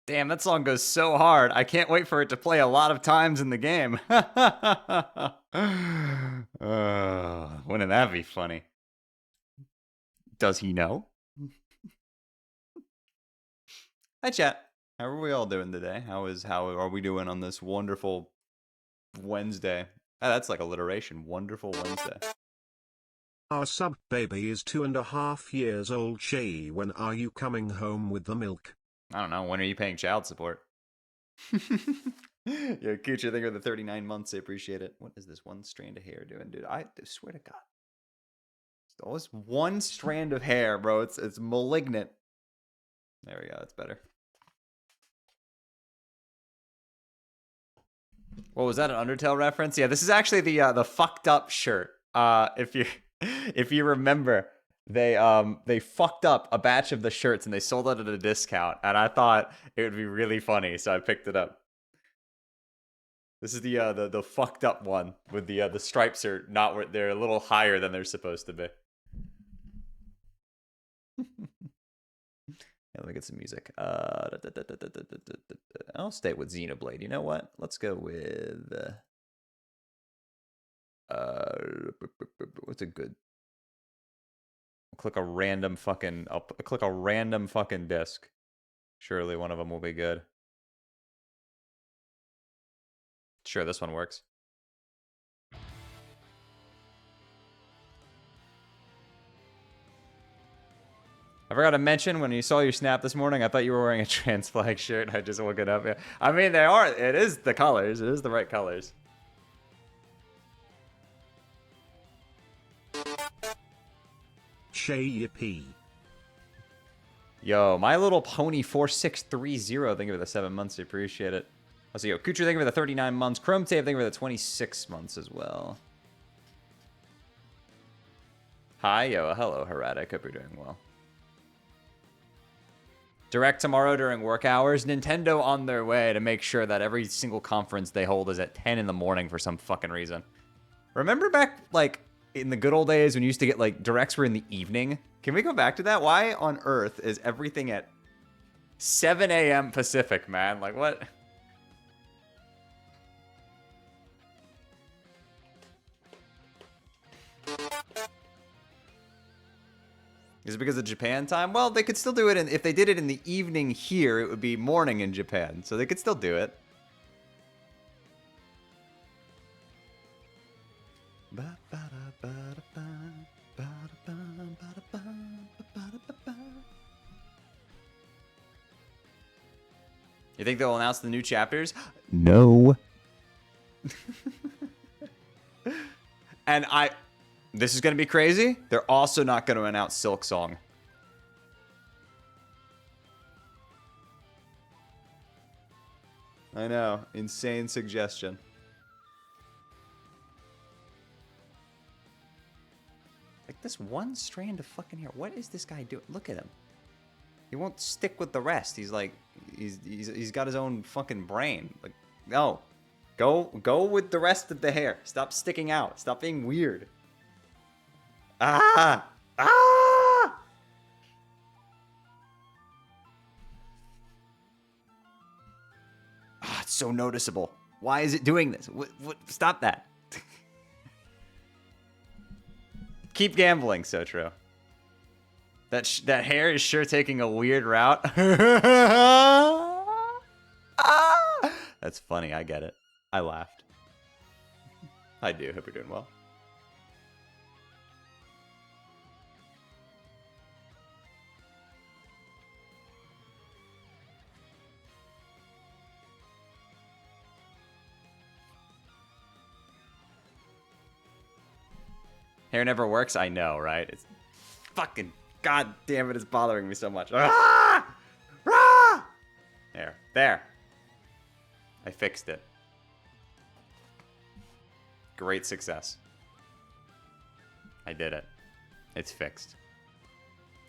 Damn, that song goes so hard. I can't wait for it to play a lot of times in the game. Wouldn't that be funny? Does he know? Hi, chat. How are we all doing today? How are we doing on this wonderful Wednesday? Oh, that's like alliteration. Wonderful Wednesday. Our sub baby is 2.5 years old. Shay, when are you coming home with the milk? I don't know. When are you paying child support? Yeah, Kucha, thank you for the 39 months. I appreciate it. What is this one strand of hair doing, dude? I swear to God. It's always one strand of hair, bro. It's malignant. There we go. That's better. What was that, an Undertale reference? Yeah, this is actually the fucked up shirt. If you remember, they fucked up a batch of the shirts and they sold it at a discount, and I thought it would be really funny, so I picked it up. This is the fucked up one with the stripes are not where they're a little higher than they're supposed to be. Yeah, let me get some music. I'll stay with Xenoblade. You know what? Let's go with what's a good? I'll click a random fucking disc. Surely one of them will be good. Sure, this one works. I forgot to mention, when you saw your snap this morning, I thought you were wearing a trans flag shirt. I just woke it up. Yeah. I mean, they are. It is the colors. It is the right colors. Shay yippee. Yo, My Little Pony 4630. Thank you for the 7 months. I appreciate it. Also, yo, Kucher, thank you for the 39 months. Chrome Tape, thank you for the 26 months as well. Hi, yo. Hello, Heradic. Hope you're doing well. Direct tomorrow during work hours. Nintendo on their way to make sure that every single conference they hold is at 10 in the morning for some fucking reason. Remember back, like, in the good old days when you used to get, like, directs were in the evening? Can we go back to that? Why on earth is everything at 7 a.m. Pacific, man? Like, what? Is it because of Japan time? Well, they could still do it, if they did it in the evening here, it would be morning in Japan. So they could still do it. You think they'll announce the new chapters? No. And this is going to be crazy. They're also not going to announce Silk Song. I know. Insane suggestion. Like this one strand of fucking hair. What is this guy doing? Look at him. He won't stick with the rest. He's like, he's got his own fucking brain. Like, no. Go with the rest of the hair. Stop sticking out. Stop being weird. Ah! Ah! Ah, it's so noticeable. Why is it doing this? Stop that. Keep gambling, so true. That hair is sure taking a weird route. Ah! That's funny. I get it. I laughed. I do. Hope you're doing well. Hair never works? I know, right? It's fucking, god damn it, it's bothering me so much. Ah! Ah! There. I fixed it. Great success. I did it. It's fixed.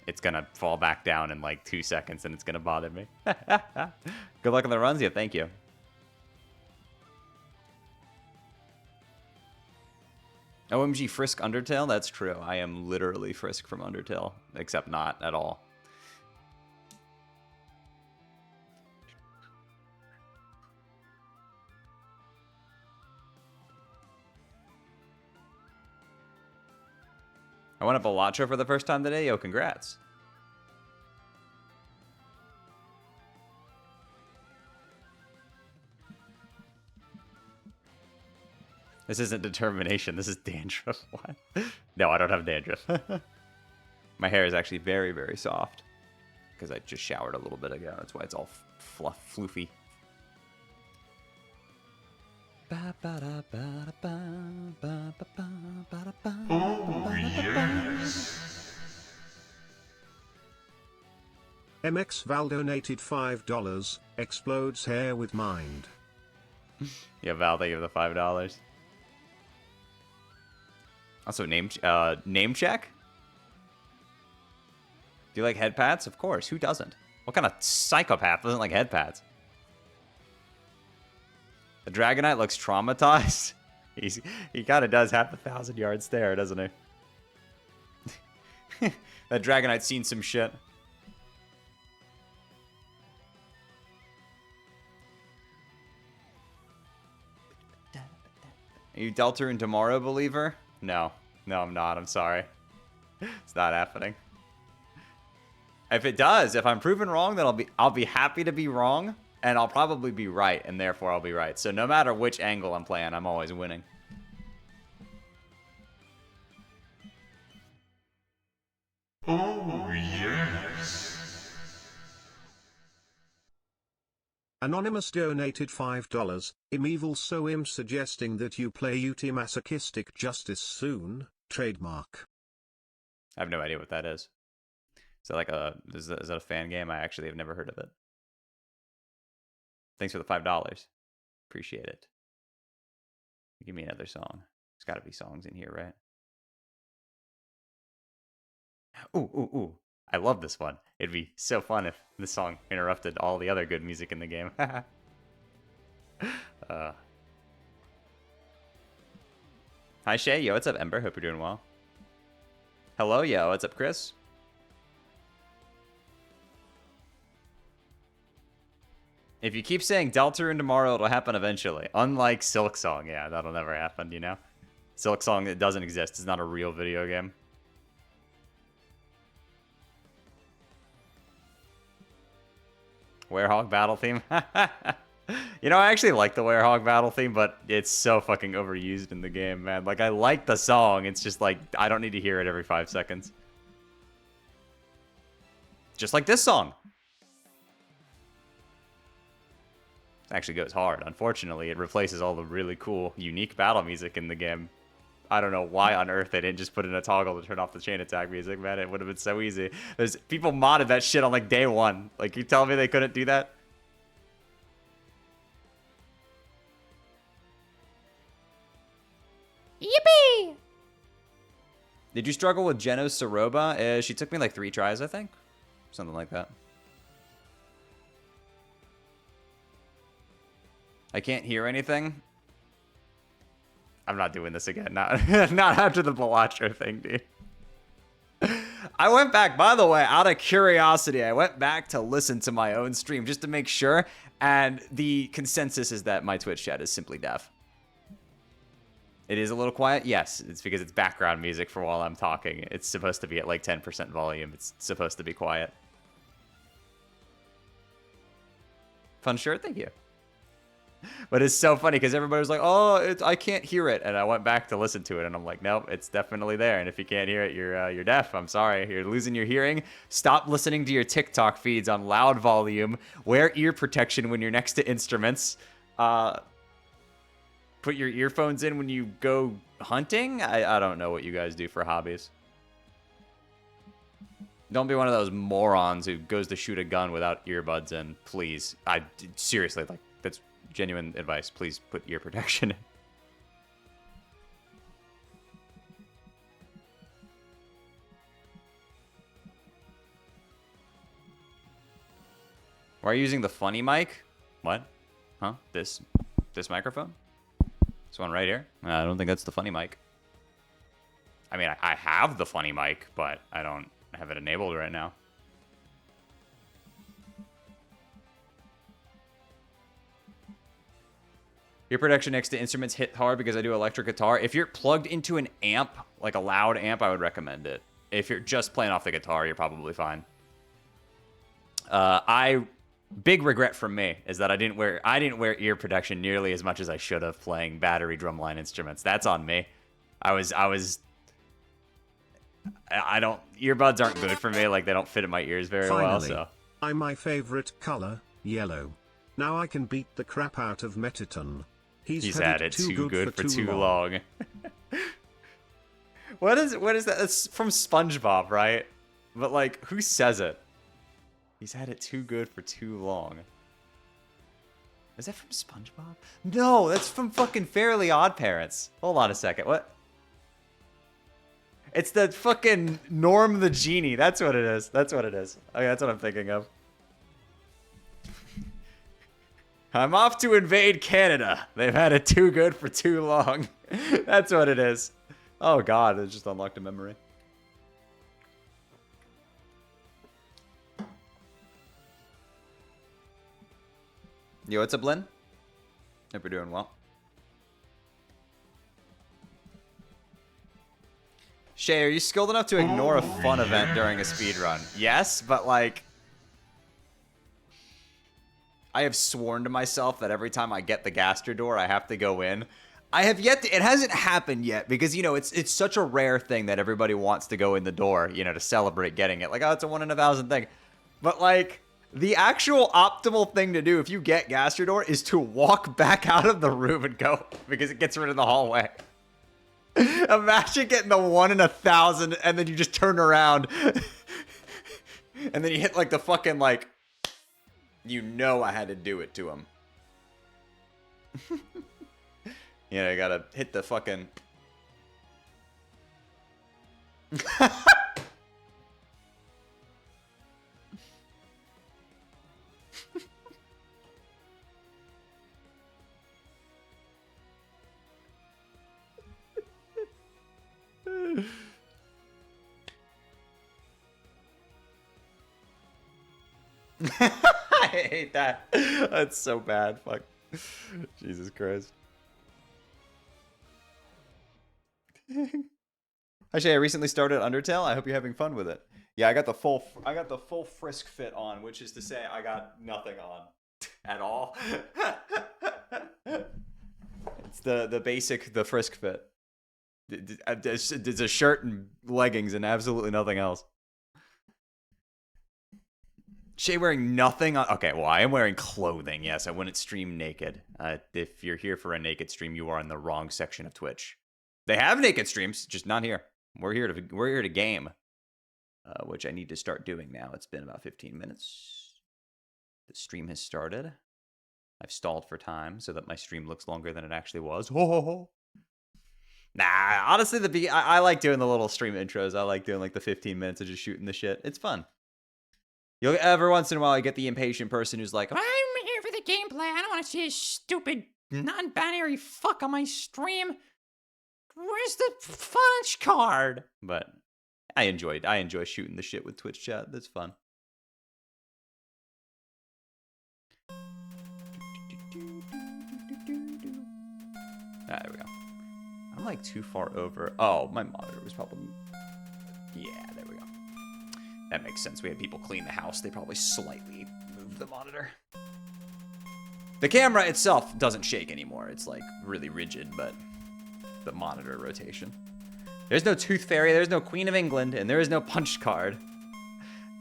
It's gonna fall back down in like 2 seconds and it's gonna bother me. Good luck on the runs, yeah, thank you. OMG Frisk Undertale? That's true. I am literally Frisk from Undertale, except not at all. went up a Lacho for the first time today. Yo, congrats. This isn't determination. This is dandruff. What? No, I don't have dandruff. My hair is actually very, very soft because I just showered a little bit ago. That's why it's all floofy. Oh, yes. MX Val donated $5. Explodes hair with mind. Yeah, Val, thank you for the $5. Also, name check? Do you like head pats? Of course. Who doesn't? What kind of psychopath doesn't like head pats? The Dragonite looks traumatized. He kind of does have the 1,000-yard stare, doesn't he? That Dragonite's seen some shit. Are you Deltarune tomorrow believer? No. No, I'm not. I'm sorry. It's not happening. If it does, if I'm proven wrong, then I'll be happy to be wrong, and I'll probably be right, and therefore I'll be right. So no matter which angle I'm playing, I'm always winning. Oh, yes. Anonymous donated $5. Evil so im suggesting that you play UT Masochistic Justice soon. Trademark. I have no idea what that is. Is that like is that a fan game? I actually have never heard of it. Thanks for the $5. Appreciate it. Give me another song. There's got to be songs in here, right? Ooh, ooh, ooh. I love this one. It'd be so fun if this song interrupted all the other good music in the game. Hi, Shay. Yo, what's up, Ember? Hope you're doing well. Hello, yo. What's up, Chris? If you keep saying Deltarune tomorrow, it'll happen eventually. Unlike Silk Song. Yeah, that'll never happen, you know? Silk Song, it doesn't exist. It's not a real video game. Werehog battle theme? You know, I actually like the Werehog battle theme, but it's so fucking overused in the game, man. Like, I like the song. It's just like, I don't need to hear it every 5 seconds. Just like this song. It actually goes hard. Unfortunately, it replaces all the really cool, unique battle music in the game. I don't know why on earth they didn't just put in a toggle to turn off the chain attack music, man. It would have been so easy. There's people modded that shit on like day 1. Like, you telling me they couldn't do that? Yippee! Did you struggle with Genos Soroba? She took me like 3 tries, I think. Something like that. I can't hear anything. I'm not doing this again. Not, not after the Balacho thing, dude. I went back, by the way, out of curiosity, I went back to listen to my own stream just to make sure, and the consensus is that my Twitch chat is simply deaf. It is a little quiet? Yes, it's because it's background music for while I'm talking. It's supposed to be at like 10% volume. It's supposed to be quiet. Fun shirt? Thank you. But it's so funny because everybody was like, oh, I can't hear it. And I went back to listen to it, and I'm like, nope, it's definitely there. And if you can't hear it, you're deaf. I'm sorry. You're losing your hearing. Stop listening to your TikTok feeds on loud volume. Wear ear protection when you're next to instruments. Put your earphones in when you go hunting. I don't know what you guys do for hobbies. Don't be one of those morons who goes to shoot a gun without earbuds in, please. Seriously, like, that's genuine advice. Please put ear protection in. Why are you using the funny mic? What? Huh? This microphone? This one right here? I don't think that's the funny mic. I mean, I have the funny mic, but I don't have it enabled right now. Ear protection next to instruments hit hard because I do electric guitar. If you're plugged into an amp, like a loud amp, I would recommend it. If you're just playing off the guitar, you're probably fine. Big regret from me is that I didn't wear ear protection nearly as much as I should have playing battery drumline instruments. That's on me. Earbuds aren't good for me. Like, they don't fit in my ears very well, so. My favorite color, yellow. Now I can beat the crap out of Metaton. He's had it too good for too long. What is that? That's from SpongeBob, right? But, like, who says it? He's had it too good for too long. Is that from SpongeBob? No, that's from fucking Fairly Odd Parents. Hold on a second. What? It's the fucking Norm the Genie. That's what it is. That's what it is. Okay, that's what I'm thinking of. I'm off to invade Canada. They've had it too good for too long. That's what it is. Oh god, it just unlocked a memory. Yo, what's up, Lynn? Hope you're doing well. Shay, are you skilled enough to ignore a fun event during a speedrun? Yes, but like... I have sworn to myself that every time I get the Gaster door, I have to go in. I have yet to... It hasn't happened yet, because, you know, it's such a rare thing that everybody wants to go in the door, you know, to celebrate getting it. Like, oh, it's a 1 in 1,000 thing. But, like... The actual optimal thing to do if you get Gaster Door is to walk back out of the room and go, because it gets rid of the hallway. Imagine getting the 1 in 1,000 and then you just turn around and then you hit like the fucking like, you know I had to do it to him. You know, you gotta hit the fucking... I hate that. That's so bad. Fuck. Jesus Christ. Actually, I recently started Undertale. I hope you're having fun with it. Yeah, I got the full frisk fit on, which is to say I got nothing on at all. It's the basic, the frisk fit. It's a shirt and leggings and absolutely nothing else. Shay wearing nothing on... Okay, well, I am wearing clothing. Yes, I wouldn't stream naked. If you're here for a naked stream, you are in the wrong section of Twitch. They have naked streams, just not here. We're here to game, which I need to start doing now. It's been about 15 minutes. The stream has started. I've stalled for time so that my stream looks longer than it actually was. Ho ho ho. Nah, honestly, I like doing the little stream intros. I like doing like the 15 minutes of just shooting the shit. It's fun. You'll every once in a while you get the impatient person who's like, I'm here for the gameplay. I don't want to see a stupid non-binary fuck on my stream. Where's the punch card? But I enjoy shooting the shit with Twitch chat. That's fun. There we go. I'm like too far over. Oh, my monitor was probably... Yeah, there we go. That makes sense. We had people clean the house. They probably slightly moved the monitor. The camera itself doesn't shake anymore. It's like really rigid, but the monitor rotation. There's no Tooth Fairy. There's no Queen of England, and there is no punch card.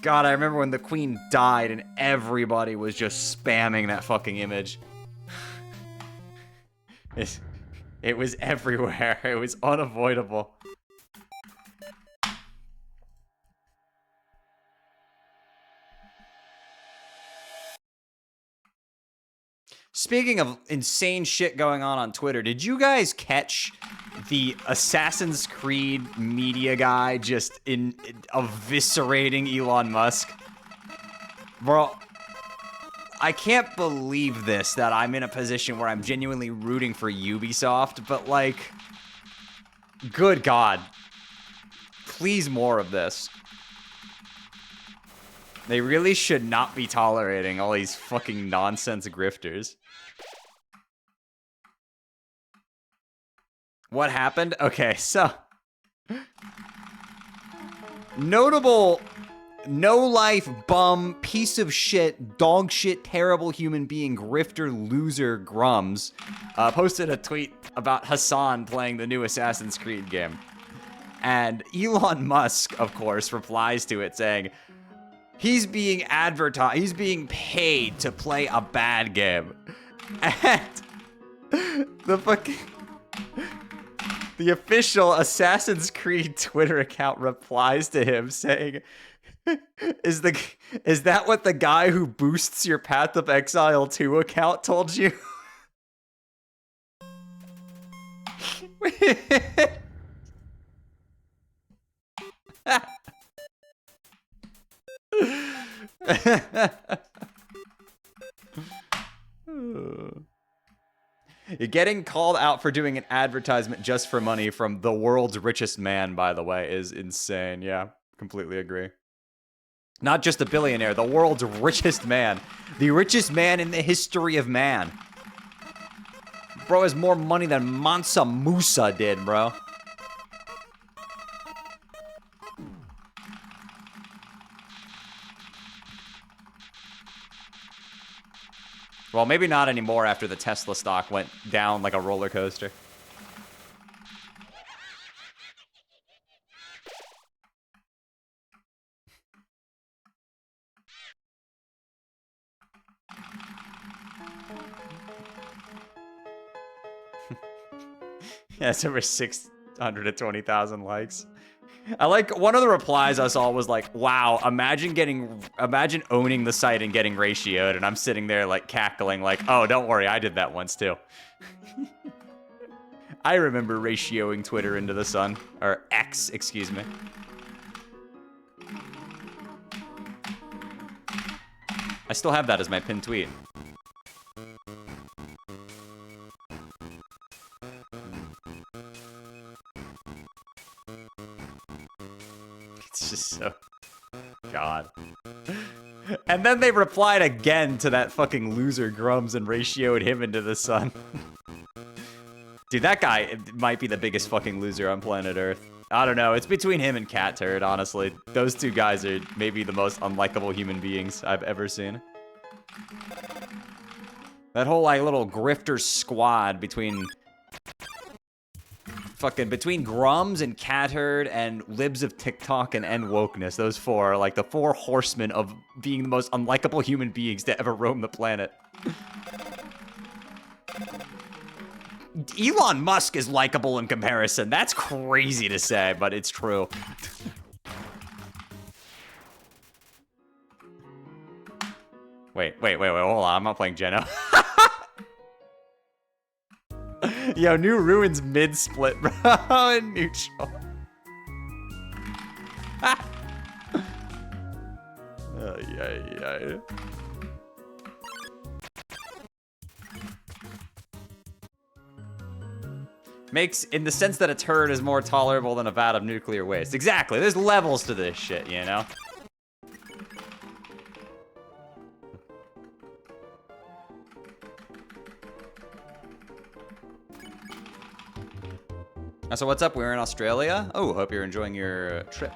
God, I remember when the Queen died and everybody was just spamming that fucking image. It was everywhere. It was unavoidable. Speaking of insane shit going on Twitter, did you guys catch the Assassin's Creed media guy just eviscerating Elon Musk? Bro, I can't believe this, that I'm in a position where I'm genuinely rooting for Ubisoft, but like, good God. Please more of this. They really should not be tolerating all these fucking nonsense grifters. What happened? Okay, so notable no-life bum, piece of shit, dog shit, terrible human being, grifter, loser, Grums, posted a tweet about Hassan playing the new Assassin's Creed game. And Elon Musk, of course, replies to it saying, he's being advertised, he's being paid to play a bad game. And the official Assassin's Creed Twitter account replies to him saying, is that what the guy who boosts your Path of Exile 2 account told you? You're getting called out for doing an advertisement just for money from the world's richest man, by the way, is insane. Yeah, completely agree. Not just a billionaire, the world's richest man. The richest man in the history of man. Bro has more money than Mansa Musa did, bro. Well, maybe not anymore after the Tesla stock went down like a roller coaster. Yeah, it's over 620,000 likes. I like, one of the replies I saw was like, wow, imagine owning the site and getting ratioed, and I'm sitting there like cackling like, oh, don't worry, I did that once too. I remember ratioing Twitter into the sun, or X, excuse me. I still have that as my pinned tweet. It's just so... God. And then they replied again to that fucking loser Grums and ratioed him into the sun. Dude, that guy might be the biggest fucking loser on planet Earth. I don't know, it's between him and Cat Turd, honestly. Those two guys are maybe the most unlikable human beings I've ever seen. That whole, like, little grifter squad between Grums and Cat Herd and libs of TikTok and End Wokeness. Those four are like the four horsemen of being the most unlikable human beings to ever roam the planet. Elon Musk is likable in comparison. That's crazy to say, but it's true. Wait, hold on. I'm not playing Geno. Yo, new ruins mid-split, bro. In neutral. Yeah. Makes, in the sense that a turd is more tolerable than a vat of nuclear waste. Exactly, there's levels to this shit, you know? So what's up? We're in Australia. Oh, hope you're enjoying your trip.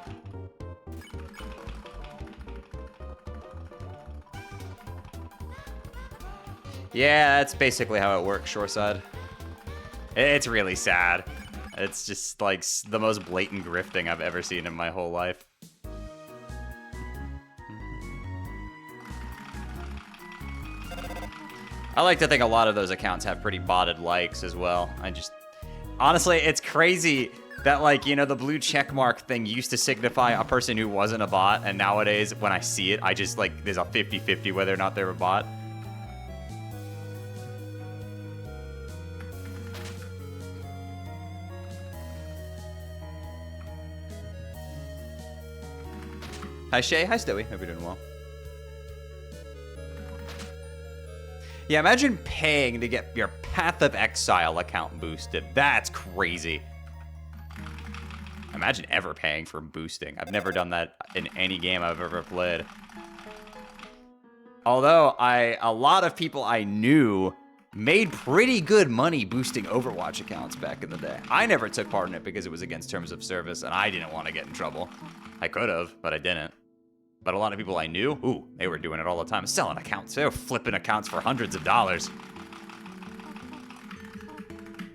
Yeah, that's basically how it works, Shoreside. It's really sad. It's just like the most blatant grifting I've ever seen in my whole life. I like to think a lot of those accounts have pretty botted likes as well. Honestly, it's crazy that, like, you know, the blue checkmark thing used to signify a person who wasn't a bot, and nowadays, when I see it, I just, like, there's a 50-50 whether or not they're a bot. Hi, Shay. Hi, Stewie. Hope you're doing well. Yeah, imagine paying to get your Path of Exile account boosted. That's crazy. Imagine ever paying for boosting. I've never done that in any game I've ever played. Although, a lot of people I knew made pretty good money boosting Overwatch accounts back in the day. I never took part in it because it was against terms of service, and I didn't want to get in trouble. I could have, but I didn't. But a lot of people I knew, ooh, they were doing it all the time, selling accounts. They were flipping accounts for hundreds of dollars.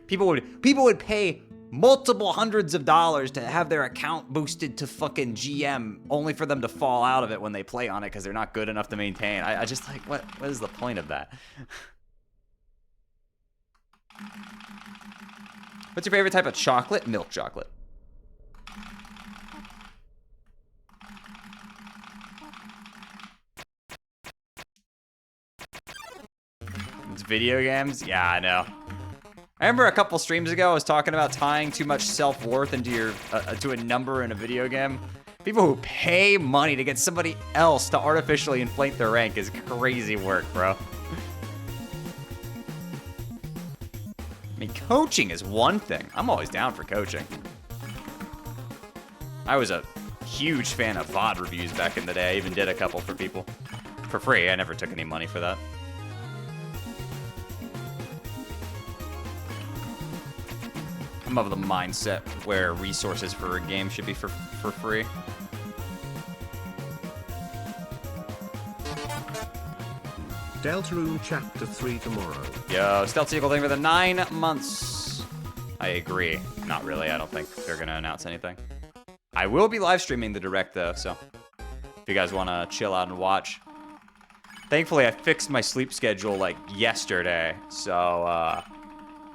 People would pay multiple hundreds of dollars to have their account boosted to fucking GM, only for them to fall out of it when they play on it because they're not good enough to maintain. I just like, what is the point of that? What's your favorite type of chocolate? Milk chocolate. It's video games? Yeah, I know. I remember a couple streams ago I was talking about tying too much self-worth into your to a number in a video game. People who pay money to get somebody else to artificially inflate their rank is crazy work, bro. I mean, coaching is one thing. I'm always down for coaching. I was a huge fan of VOD reviews back in the day. I even did a couple for people for free. I never took any money for that. I'm of the mindset where resources for a game should be for free. Deltarune Chapter 3 tomorrow. Yo, Stealth Eagle, thank you for the 9 months. I agree. Not really. I don't think they're going to announce anything. I will be live streaming the Direct, though, so if you guys want to chill out and watch. Thankfully, I fixed my sleep schedule, like, yesterday, so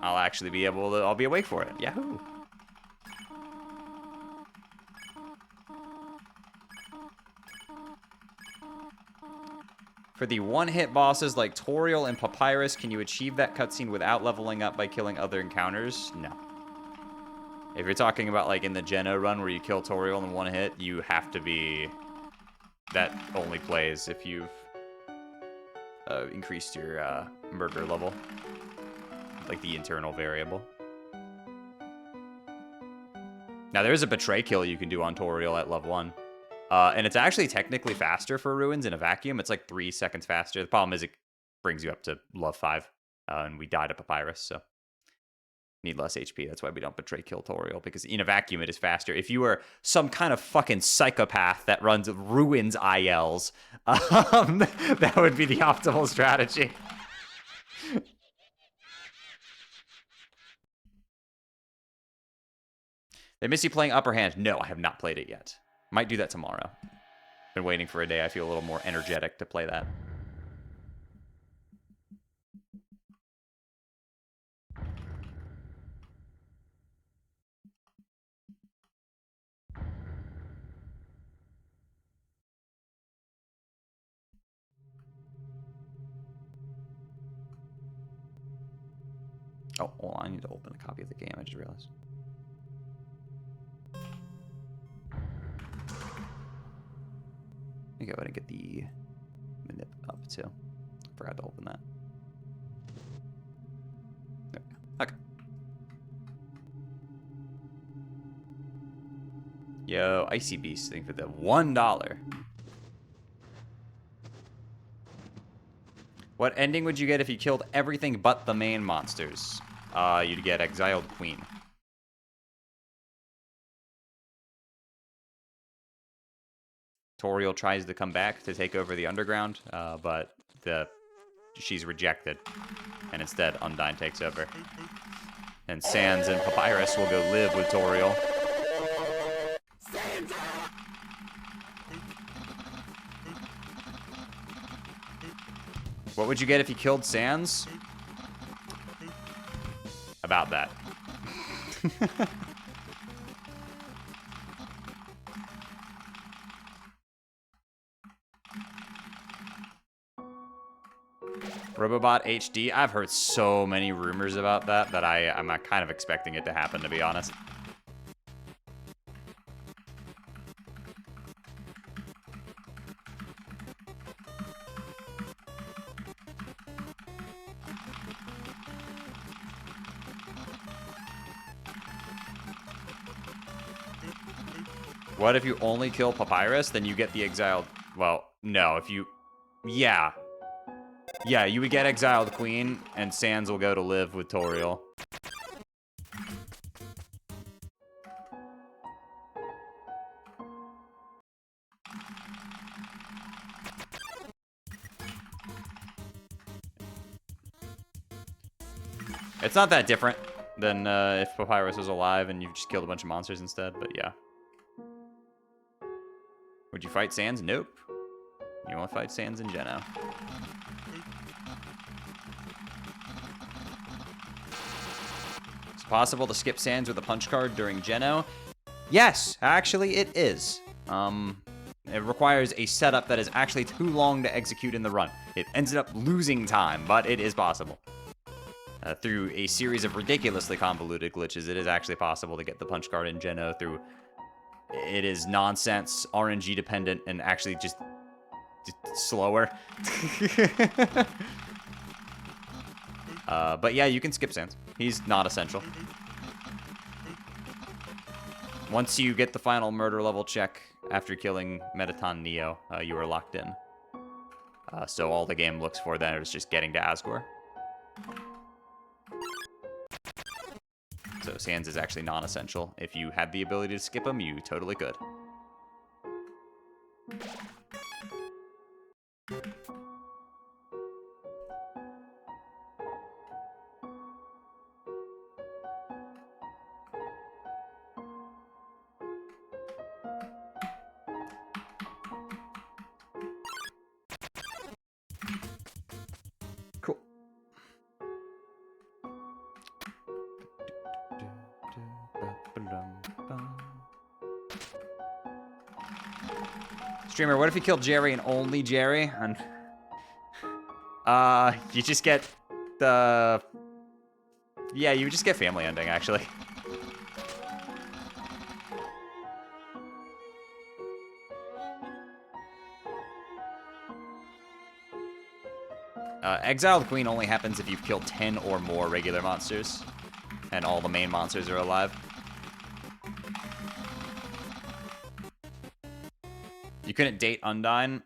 I'll actually be able to... I'll be awake for it. Yahoo! For the one-hit bosses like Toriel and Papyrus, can you achieve that cutscene without leveling up by killing other encounters? No. If you're talking about like in the Geno run where you kill Toriel in one hit, you have to be... That only plays if you've increased your murder level. Like the internal variable. Now there is a Betray kill you can do on Toriel at level 1. And it's actually technically faster for Ruins in a vacuum. It's like 3 seconds faster. The problem is it brings you up to level 5. And we died at Papyrus, so need less HP. That's why we don't Betray kill Toriel, because in a vacuum it is faster. If you were some kind of fucking psychopath that runs Ruins ILs, that would be the optimal strategy. They miss you playing Upper Hand. No, I have not played it yet. Might do that tomorrow. Been waiting for a day I feel a little more energetic to play that. Oh, hold on. I need to open a copy of the game. I just realized. Let me go ahead and get the manip up too. Forgot to open that. There we go. Okay. Yo, Icy Beast thing for the $1. What ending would you get if you killed everything but the main monsters? You'd get Exiled Queen. Toriel tries to come back to take over the underground, but she's rejected, and instead Undyne takes over. And Sans and Papyrus will go live with Toriel. What would you get if you killed Sans? About that. Robobot HD. I've heard so many rumors about that I'm kind of expecting it to happen, to be honest. What if you only kill Papyrus, then you get the exiled... Well, no, if you... Yeah. Yeah, you would get Exiled Queen, and Sans will go to live with Toriel. It's not that different than if Papyrus was alive and you just killed a bunch of monsters instead, but yeah. Would you fight Sans? Nope. You want to fight Sans and Geno. It's possible to skip Sans with a punch card during Geno. Yes, actually it is. It requires a setup that is actually too long to execute in the run. It ends up losing time, but it is possible. Through a series of ridiculously convoluted glitches, it is actually possible to get the punch card in Geno through... It is nonsense, RNG dependent, and actually just slower. But yeah, you can skip Sans. He's not essential. Once you get the final murder level check after killing Mettaton Neo, you are locked in. So all the game looks for then is just getting to Asgore. So Sans is actually non-essential. If you had the ability to skip him, you totally could. Cool. Streamer, what if you kill Jerry and only Jerry? And you just get the... Yeah, you just get family ending, actually. Exiled Queen only happens if you've killed 10 or more regular monsters, and all the main monsters are alive. You couldn't date Undyne?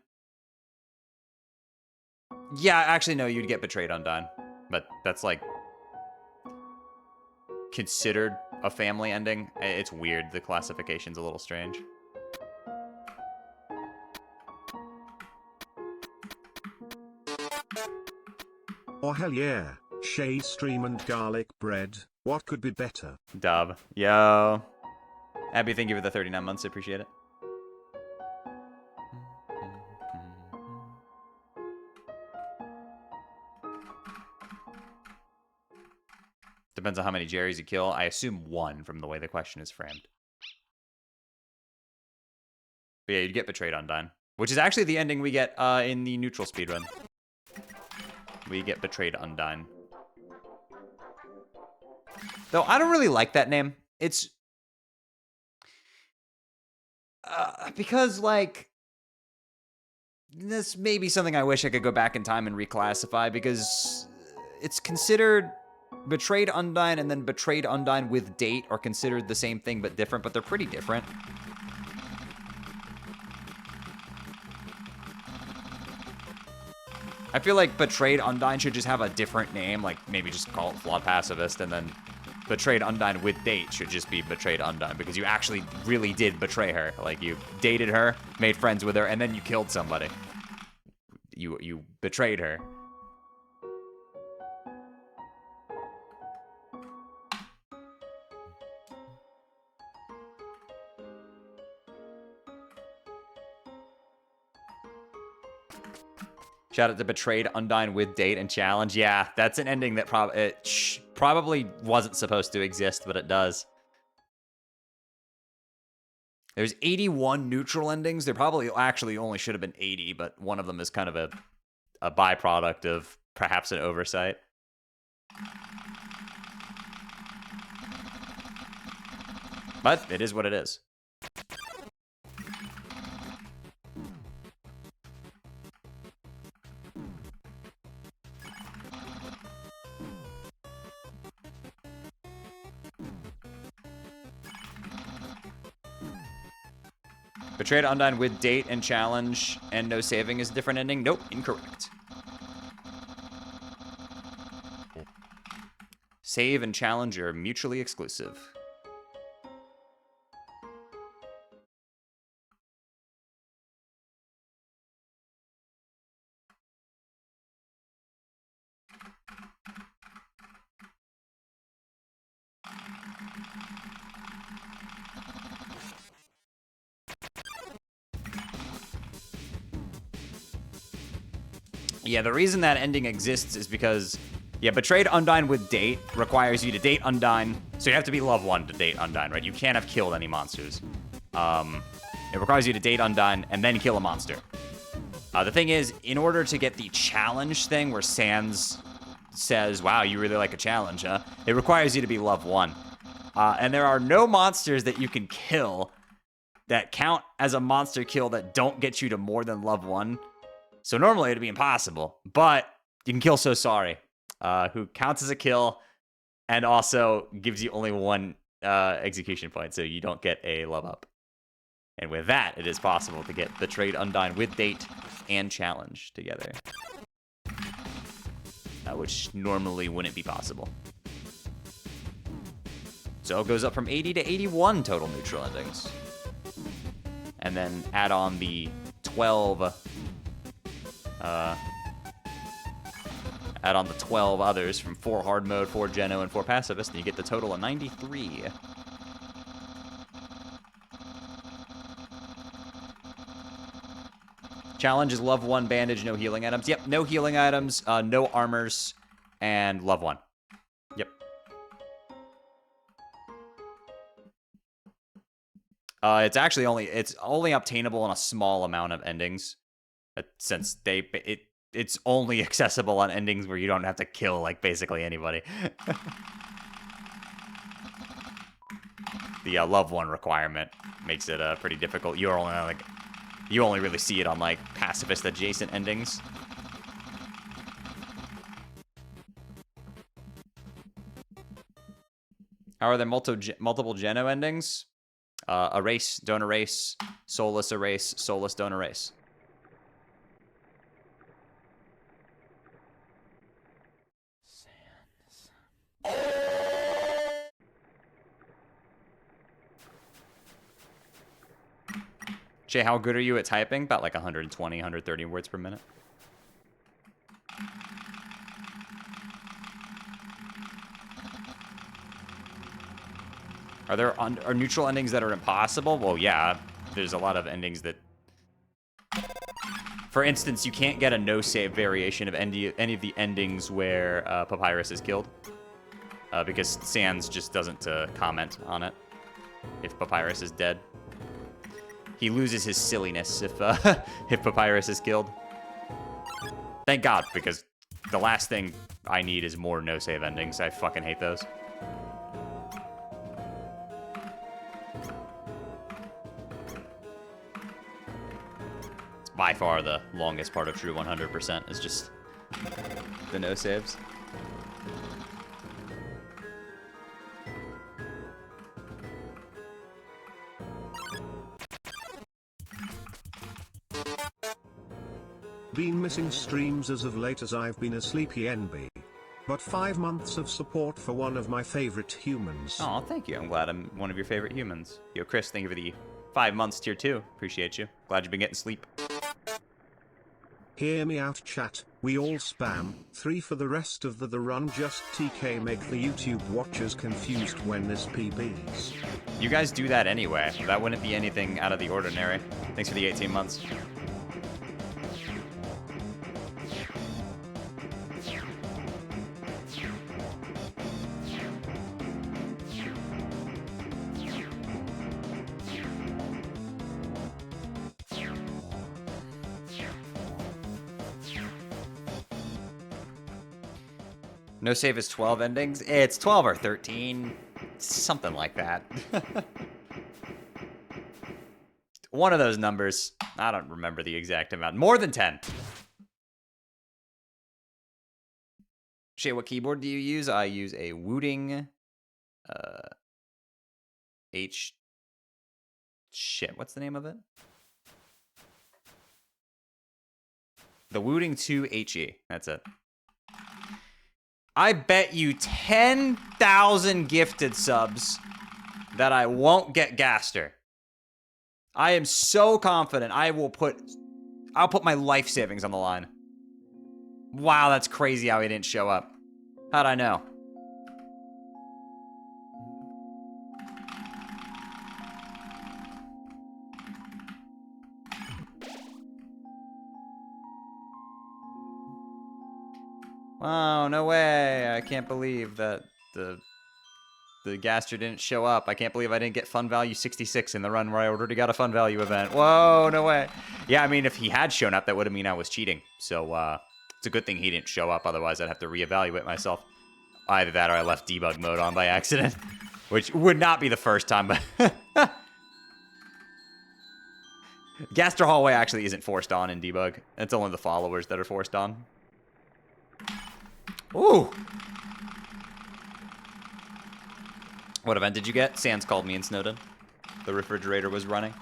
Yeah, actually, no, you'd get Betrayed Undyne. But that's, like, considered a family ending. It's weird. The classification's a little strange. Oh hell yeah, Shay stream and garlic bread, what could be better? Dub. Yo. Abby, thank you for the 39 months, I appreciate it. Depends on how many Jerrys you kill. I assume one from the way the question is framed. But yeah, you'd get Betrayed Undyne, which is actually the ending we get in the neutral speedrun. We get Betrayed Undyne. Though I don't really like that name. It's... because, like... This may be something I wish I could go back in time and reclassify, because it's considered... Betrayed Undyne and then Betrayed Undyne with Date are considered the same thing but different, but they're pretty different. I feel like Betrayed Undyne should just have a different name, like maybe just call it Flawed Pacifist, and then Betrayed Undyne with Date should just be Betrayed Undyne, because you actually really did betray her. Like, you dated her, made friends with her, and then you killed somebody. You betrayed her. Shout out to Betrayed Undyne with Date and Challenge. Yeah, that's an ending that probably wasn't supposed to exist, but it does. There's 81 neutral endings. There probably actually only should have been 80, but one of them is kind of a byproduct of perhaps an oversight. But it is what it is. Betrayed Undyne with Date and Challenge and no saving is a different ending? Nope, incorrect. Save and challenge are mutually exclusive. Yeah, the reason that ending exists is because, yeah, Betrayed Undyne with date requires you to date Undyne, so you have to be level 1 to date Undyne, right? You can't have killed any monsters. It requires you to date Undyne and then kill a monster. The thing is, in order to get the challenge thing where Sans says, wow, you really like a challenge, huh? It requires you to be level 1. And there are no monsters that you can kill that count as a monster kill that don't get you to more than level 1. So normally it'd be impossible, but you can kill So Sorry, who counts as a kill and also gives you only 1 execution point, so you don't get a love up. And with that, it is possible to get Betrayed Undyne with date and challenge together, which normally wouldn't be possible. So it goes up from 80 to 81 total neutral endings. And then add on the 12... add on the 12 others from 4 hard mode, 4 Geno, and 4 pacifist, and you get the total of 93. Challenge is level 1 bandage, no healing items. Yep, no healing items, no armors, and level 1. Yep. It's actually only obtainable in a small amount of endings, since it's only accessible on endings where you don't have to kill, like, basically anybody. The level 1 requirement makes it pretty difficult. You only really see it on, like, pacifist adjacent endings. How are there multiple Geno endings? Erase, don't erase, soulless, don't erase. Jay, how good are you at typing? About like 120, 130 words per minute. Are there are neutral endings that are impossible? Well, yeah. There's a lot of endings that... For instance, you can't get a no-save variation of any of the endings where Papyrus is killed. Because Sans just doesn't comment on it if Papyrus is dead. He loses his silliness if if Papyrus is killed. Thank God, because the last thing I need is more no-save endings. I fucking hate those. It's by far the longest part of True 100% is just the no-saves. Been missing streams as of late as I've been a sleepy NB. But 5 months of support for one of my favorite humans. Oh, thank you. I'm glad I'm one of your favorite humans. Yo, Chris, thank you for the 5 months tier 2. Appreciate you. Glad you've been getting sleep. Hear me out, chat. We all spam 3 for the rest of the run. Just TK make the YouTube watchers confused when this PBs. You guys do that anyway. That wouldn't be anything out of the ordinary. Thanks for the 18 months. No save is 12 endings? It's 12 or 13. Something like that. One of those numbers. I don't remember the exact amount. More than 10. Shay, what keyboard do you use? I use a Wooting H... Shit, what's the name of it? The Wooting 2 HE. That's it. I bet you 10,000 gifted subs that I won't get Gaster. I am so confident I'll put my life savings on the line. Wow, that's crazy how he didn't show up. How'd I know? Wow, no way. I can't believe that the Gaster didn't show up. I can't believe I didn't get fun value 66 in the run where I already got a fun value event. Whoa, no way. Yeah, I mean, if he had shown up, that would have mean I was cheating. So, it's a good thing he didn't show up. Otherwise, I'd have to reevaluate myself. Either that or I left debug mode on by accident. Which would not be the first time, but... Gaster hallway actually isn't forced on in debug. It's only the followers that are forced on. Ooh! What event did you get? Sans called me in Snowden. The refrigerator was running.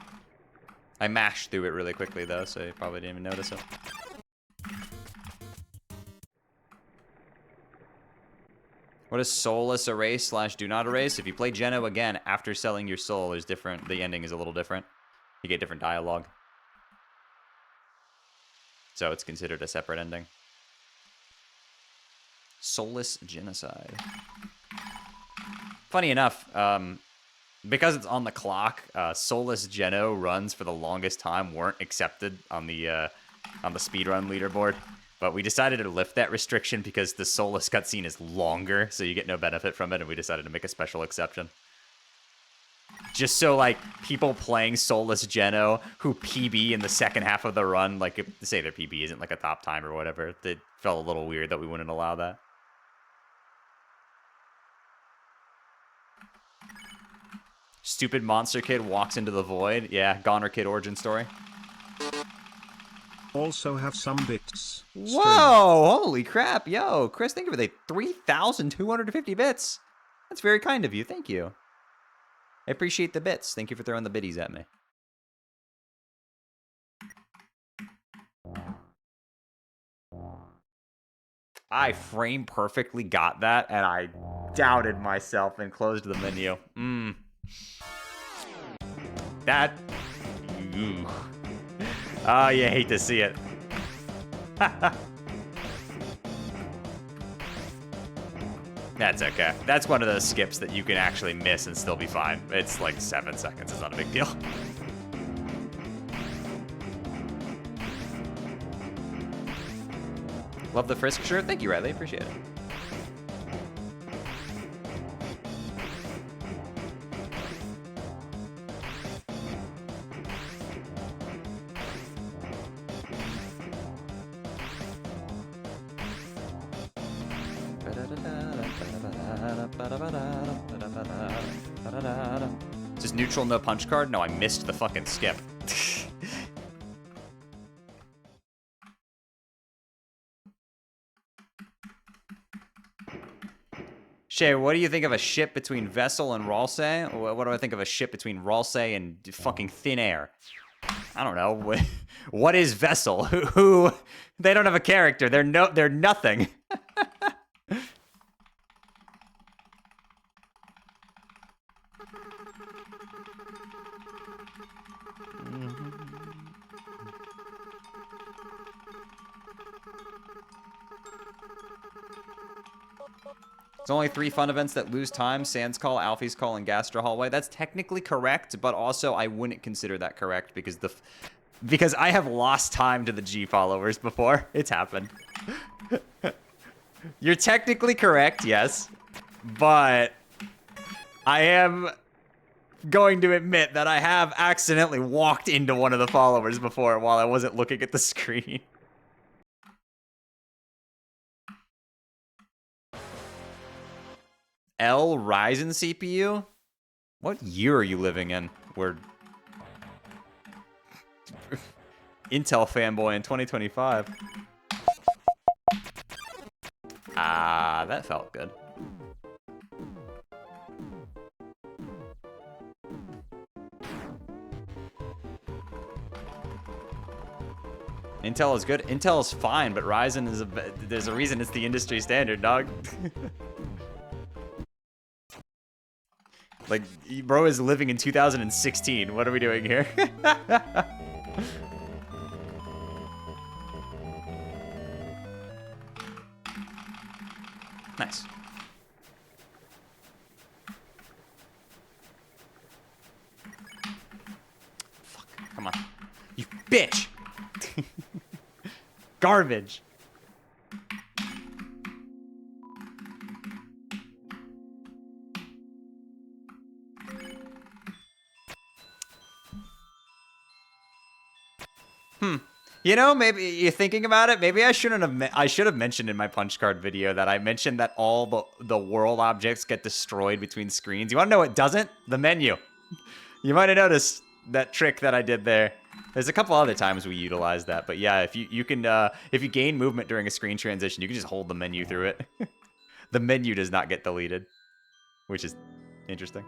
I mashed through it really quickly, though, so you probably didn't even notice it. What is soulless erase / do not erase? If you play Geno again after selling your soul, is different. The ending is a little different. You get different dialogue. So it's considered a separate ending. Soulless genocide. Funny enough, because it's on the clock, soulless Geno runs for the longest time weren't accepted on the speedrun leaderboard. But we decided to lift that restriction because the soulless cutscene is longer, so you get no benefit from it, and we decided to make a special exception. Just so, like, people playing soulless Geno who PB in the second half of the run, like, if, say their PB isn't, like, a top time or whatever, it felt a little weird that we wouldn't allow that. Stupid monster kid walks into the void. Yeah, Goner Kid origin story. Also have some bits. Whoa! Holy crap! Yo, Chris, thank you for the 3,250 bits. That's very kind of you. Thank you. I appreciate the bits. Thank you for throwing the biddies at me. I frame perfectly got that, and I doubted myself and closed the menu. That... Ooh. Oh, you hate to see it. That's okay. That's one of those skips that you can actually miss and still be fine. It's like 7 seconds. It's not a big deal. Love the Frisk shirt. Thank you, Riley. Appreciate it. Is this neutral no punch card? No, I missed the fucking skip. Shay, what do you think of a ship between Vessel and Ralsei? What do I think of a ship between Ralsei and fucking thin air? I don't know. What is Vessel? Who? They don't have a character. They're nothing. There's only 3 fun events that lose time: Sans Call, Alfie's Call, and Gaster Hallway. That's technically correct, but also I wouldn't consider that correct because I have lost time to the G followers before. It's happened. You're technically correct, yes, but I am going to admit that I have accidentally walked into one of the followers before while I wasn't looking at the screen. L Ryzen CPU? What year are you living in? We're Intel fanboy in 2025. Ah, that felt good. Intel is good. Intel is fine, but Ryzen is there's a reason it's the industry standard, dog. Like, bro is living in 2016. What are we doing here? Nice. Fuck, come on. You bitch! Garbage. You know, maybe you're thinking about it. Maybe I shouldn't have. I should have mentioned in my punch card video that I mentioned that all the world objects get destroyed between screens. You want to know what doesn't? The menu. You might have noticed that trick that I did there. There's a couple other times we utilize that, but yeah, if you can if you gain movement during a screen transition, you can just hold the menu through it. The menu does not get deleted, which is interesting.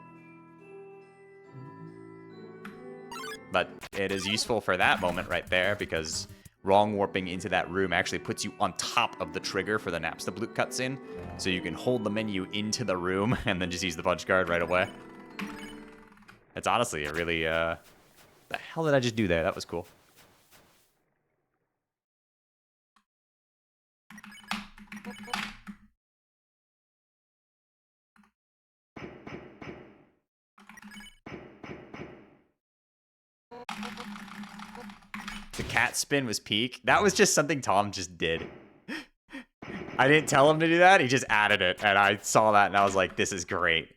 But it is useful for that moment right there, because wrong warping into that room actually puts you on top of the trigger for the Napstabloot cutscene. So you can hold the menu into the room and then just use the punch card right away. It's honestly a really, the hell did I just do there? That was cool. The cat spin was peak. That was just something Tom just did. I didn't tell him to do that. He just added it, and I saw that, and I was like, "This is great."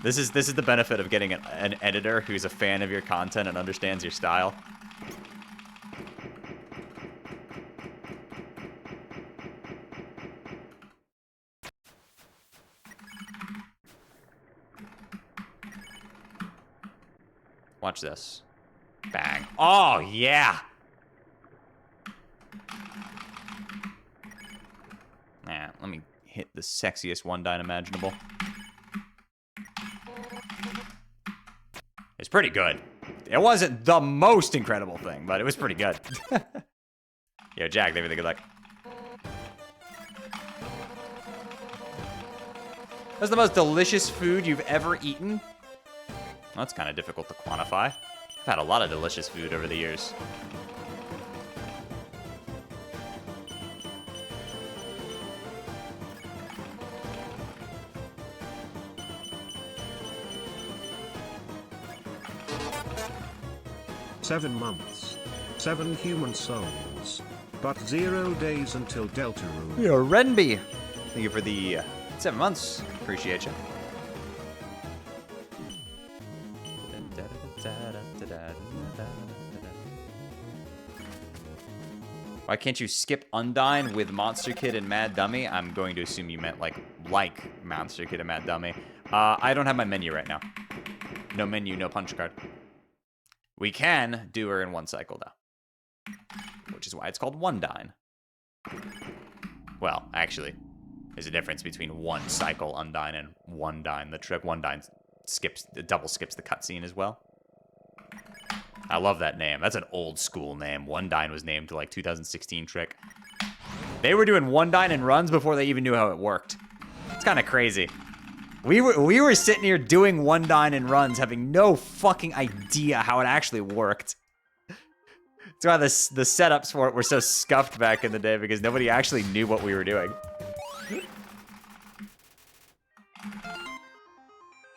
This is the benefit of getting an editor who's a fan of your content and understands your style. Watch this. Bang. Oh, yeah! Nah, let me hit the sexiest one-dine imaginable. It's pretty good. It wasn't the most incredible thing, but it was pretty good. Yo, Jack, give me the good luck. What's the most delicious food you've ever eaten? Well, that's kind of difficult to quantify. I've had a lot of delicious food over the years. "7 months. 7 human souls. But 0 days until Deltarune." Yo, Renby. Thank you for the 7 months. Appreciate you. Why can't you skip Undyne with Monster Kid and Mad Dummy? I'm going to assume you meant like Monster Kid and Mad Dummy. I don't have my menu right now. No menu, no punch card. We can do her in one cycle though, which is why it's called One Dyne. Well, actually, there's a difference between one cycle Undyne and One Dyne. The trick One Dyne double skips the cutscene as well. I love that name. That's an old school name. One Dyne was named like 2016 trick. They were doing One Dyne and runs before they even knew how it worked. It's kind of crazy. We were sitting here doing One Dyne and runs, having no fucking idea how it actually worked. That's why the setups for it were so scuffed back in the day, because nobody actually knew what we were doing.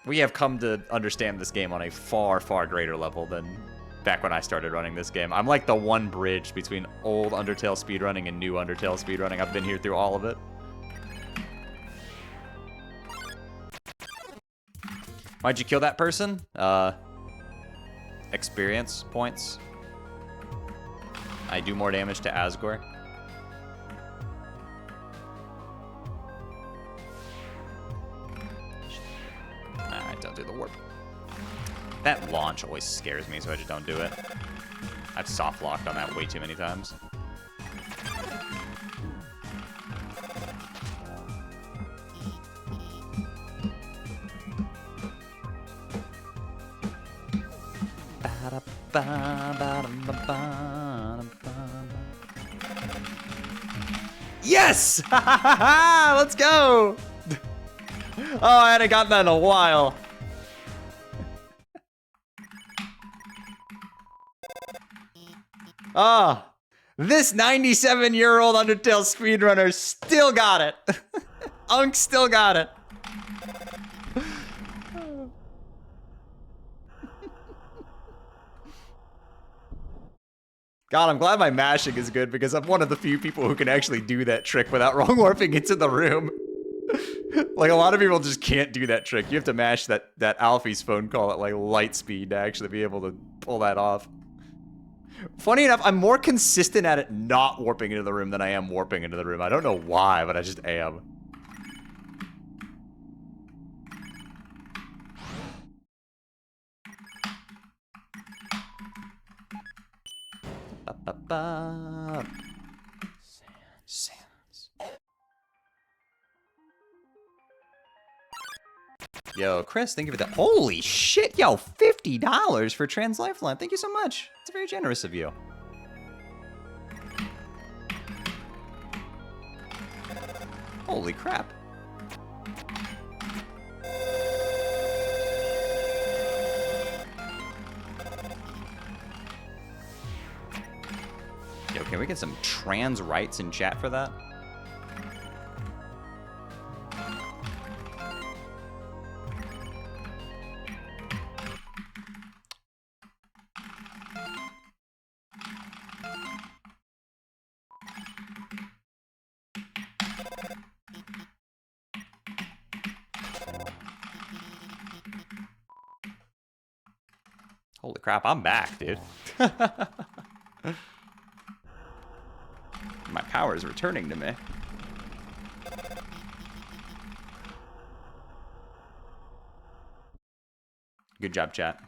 We have come to understand this game on a far, far greater level than back when I started running this game. I'm like the one bridge between old Undertale speedrunning and new Undertale speedrunning. I've been here through all of it. Why'd you kill that person? Experience points. I do more damage to Asgore. Alright, don't do the warp. That launch always scares me, so I just don't do it. I've soft locked on that way too many times. Yes! Let's go! Oh, I hadn't gotten that in a while. Ah, this 97-year-old Undertale speedrunner still got it. Unk still got it. God, I'm glad my mashing is good because I'm one of the few people who can actually do that trick without wrong warping into the room. Like, a lot of people just can't do that trick. You have to mash that Alfie's phone call at, like, light speed to actually be able to pull that off. Funny enough, I'm more consistent at it not warping into the room than I am warping into the room. I don't know why, but I just am. Sands. Yo, Chris, thank you for that. Holy shit, yo, $50 for Trans Lifeline. Thank you so much. It's very generous of you. Holy crap. Yo, can we get some trans rights in chat for that? Holy crap, I'm back, dude. My power is returning to me. Good job, chat.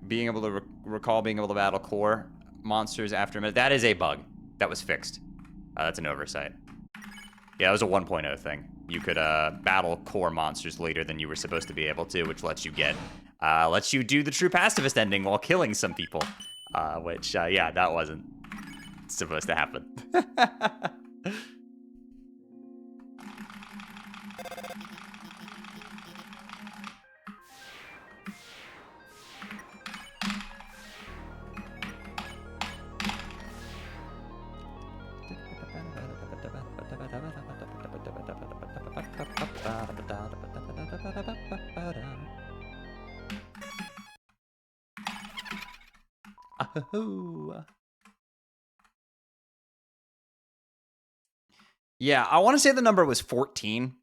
Being able to recall being able to battle core monsters after a minute. That is a bug. That was fixed. That's an oversight. Yeah, that was a 1.0 thing. You could battle core monsters later than you were supposed to be able to, which lets you do the true pacifist ending while killing some people. Which, yeah, that wasn't supposed to happen. Yeah, I want to say the number was 14.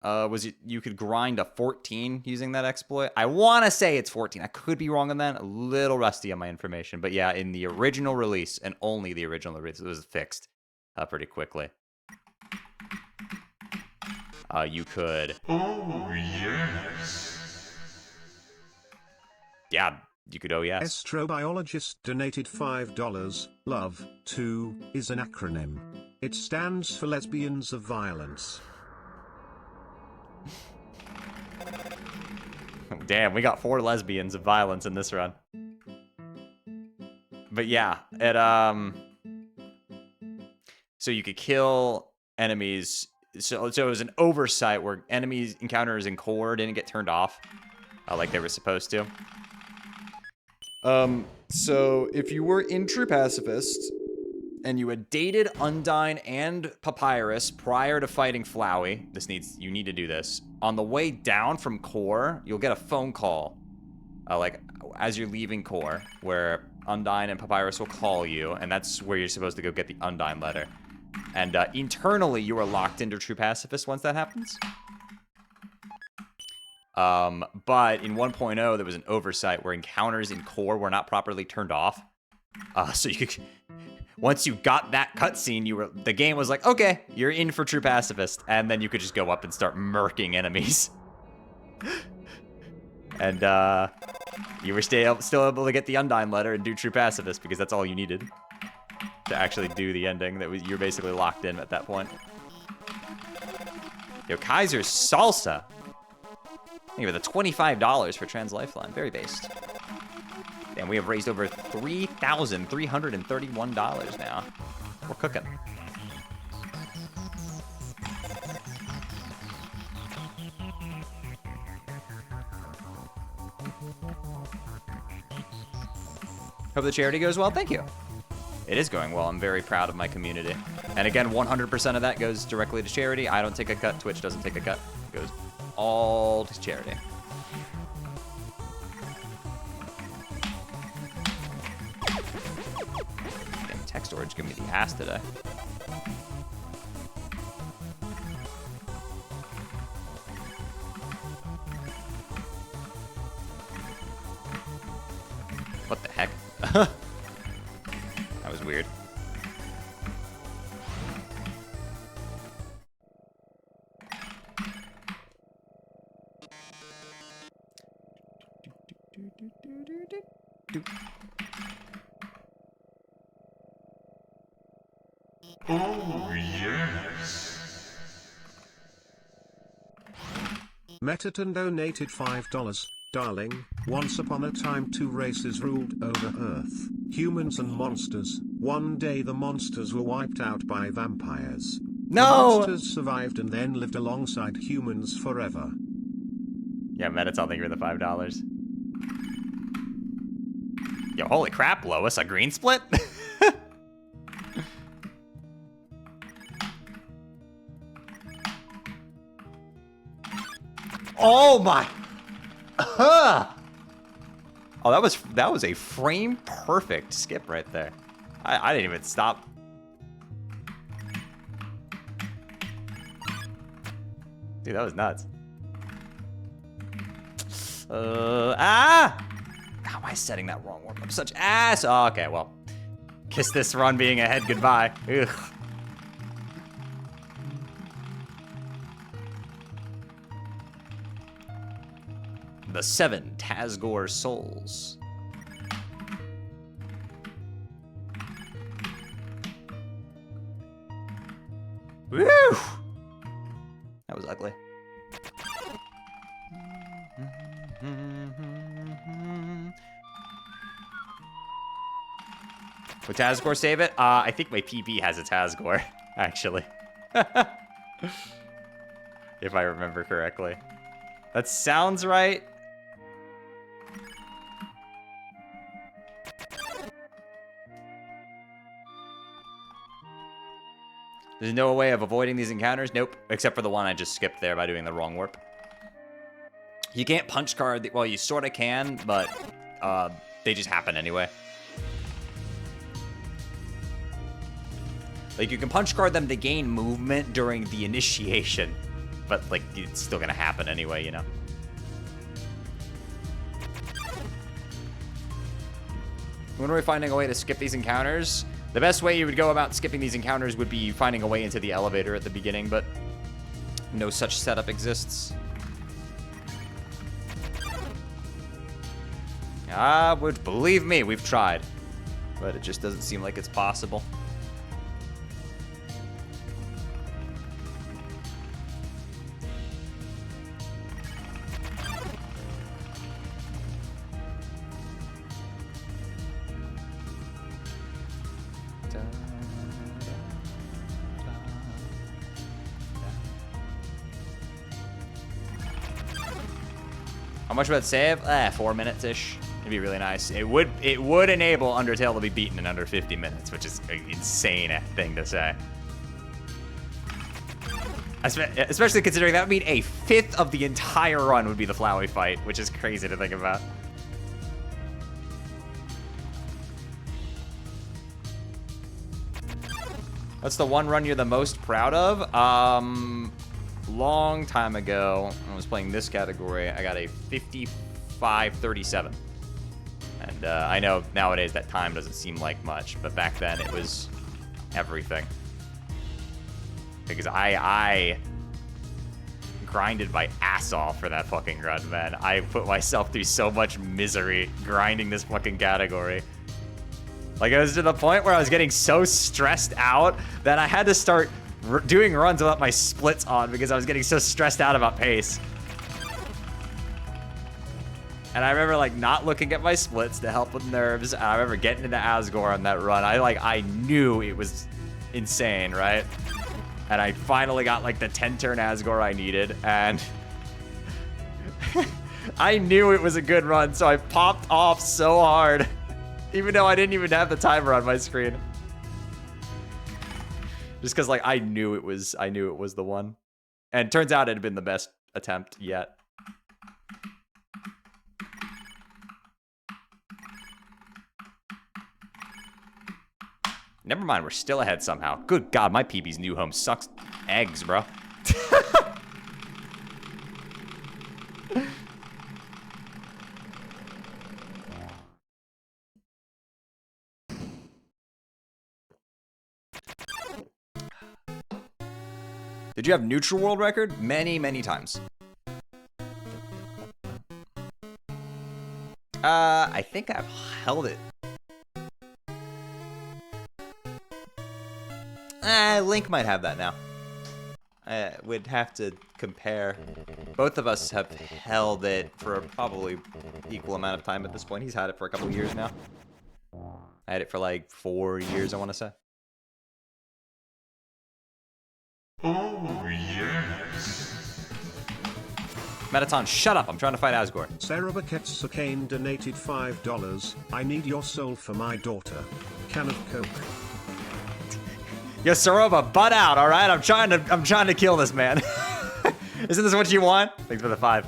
Was it you could grind a 14 using that exploit? I want to say it's 14. I could be wrong on that. A little rusty on my information, but yeah, in the original release and only the original release, it was fixed pretty quickly. You could. Oh, yes. Yeah, you could. Oh, yes. Astrobiologist donated $5. Love, too, is an acronym. It stands for Lesbians of Violence. Damn, we got 4 lesbians of violence in this run. But yeah, it so you could kill enemies. So it was an oversight where enemies encounters in core didn't get turned off like they were supposed to. So if you were in True Pacifist and you had dated Undyne and Papyrus prior to fighting Flowey, you need to do this. On the way down from core, you'll get a phone call, like as you're leaving core, where Undyne and Papyrus will call you, and that's where you're supposed to go get the Undyne letter. And internally, you are locked into True Pacifist once that happens. But in 1.0, there was an oversight where encounters in core were not properly turned off. So you could, once you got that cutscene, the game was like, okay, you're in for True Pacifist, and then you could just go up and start murking enemies. And you were still able to get the Undyne letter and do True Pacifist because that's all you needed to actually do the ending. You're basically locked in at that point. Yo, Kaiser's salsa. Thank you for the $25 for Trans Lifeline. Very based. And we have raised over $3,331 now. We're cooking. Hope the charity goes well. Thank you. It is going well. I'm very proud of my community. And again, 100% of that goes directly to charity. I don't take a cut. Twitch doesn't take a cut. It goes all to charity. Damn, text storage giving me the ass today. What the heck? That was weird. Oh, yes. Metaton donated $5. Darling, once upon a time two races ruled over Earth, humans and monsters. One day the monsters were wiped out by vampires. No! The monsters survived and then lived alongside humans forever. Yeah, Metaton, thank you for the $5. Yo, holy crap, Lois, a green split? Oh my! Oh, that was a frame perfect skip right there. I didn't even stop. Dude, that was nuts. How am I setting that wrong one? I'm such ass. Oh, okay, well, kiss this run being ahead goodbye. Ugh. The 7 Tazgor Souls. Woo! That was ugly. Would Tazgor save it? I think my PB has a Tazgor, actually. If I remember correctly. That sounds right. There's no way of avoiding these encounters? Nope, except for the one I just skipped there by doing the wrong warp. You can't punch card, well, you sort of can, but they just happen anyway. Like, you can punch card them to gain movement during the initiation, but, like, it's still gonna happen anyway, you know? When are we finding a way to skip these encounters? The best way you would go about skipping these encounters would be finding a way into the elevator at the beginning, but no such setup exists. Believe me, we've tried, but it just doesn't seem like it's possible. How much would it save? 4 minutes-ish. It'd be really nice. It would enable Undertale to be beaten in under 50 minutes, which is an insane thing to say. Especially considering that would mean a fifth of the entire run would be the Flowey fight, which is crazy to think about. What's the one run you're the most proud of? Long time ago, when I was playing this category, I got a 55:37. And I know nowadays that time doesn't seem like much, but back then it was everything. Because I grinded my ass off for that fucking run, man. I put myself through so much misery grinding this fucking category. Like, it was to the point where I was getting so stressed out that I had to start doing runs without my splits on because I was getting so stressed out about pace. And I remember like not looking at my splits to help with nerves. And I remember getting into Asgore on that run. I knew it was insane, right? And I finally got like the 10-turn Asgore I needed, and I knew it was a good run, so I popped off so hard, even though I didn't even have the timer on my screen. Just because like I knew it was the one. And it turns out it had been the best attempt yet. Never mind, we're still ahead somehow. Good God, my PB's new home sucks eggs, bro. Did you have neutral world record? Many, many times. I think I've held it. Link might have that now. I would have to compare. Both of us have held it for probably equal amount of time at this point. He's had it for a couple years now. I had it for like 4 years, I want to say. Oh, yes. Metaton, shut up. I'm trying to fight Asgore. Sarah Sakane donated $5. I need your soul for my daughter. Can of Coke. Yo, Soroba, butt out, all right? I'm trying to kill this man. Isn't this what you want? Thanks for the 5.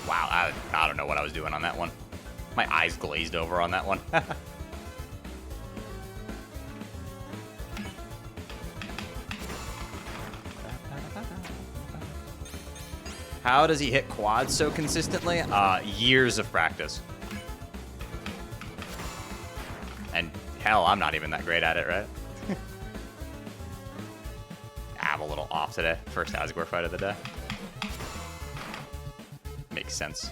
Wow, I don't know what I was doing on that one. My eyes glazed over on that one. How does he hit quads so consistently? Years of practice. And hell, I'm not even that great at it, right? I'm a little off today. First Asgore fight of the day. Makes sense.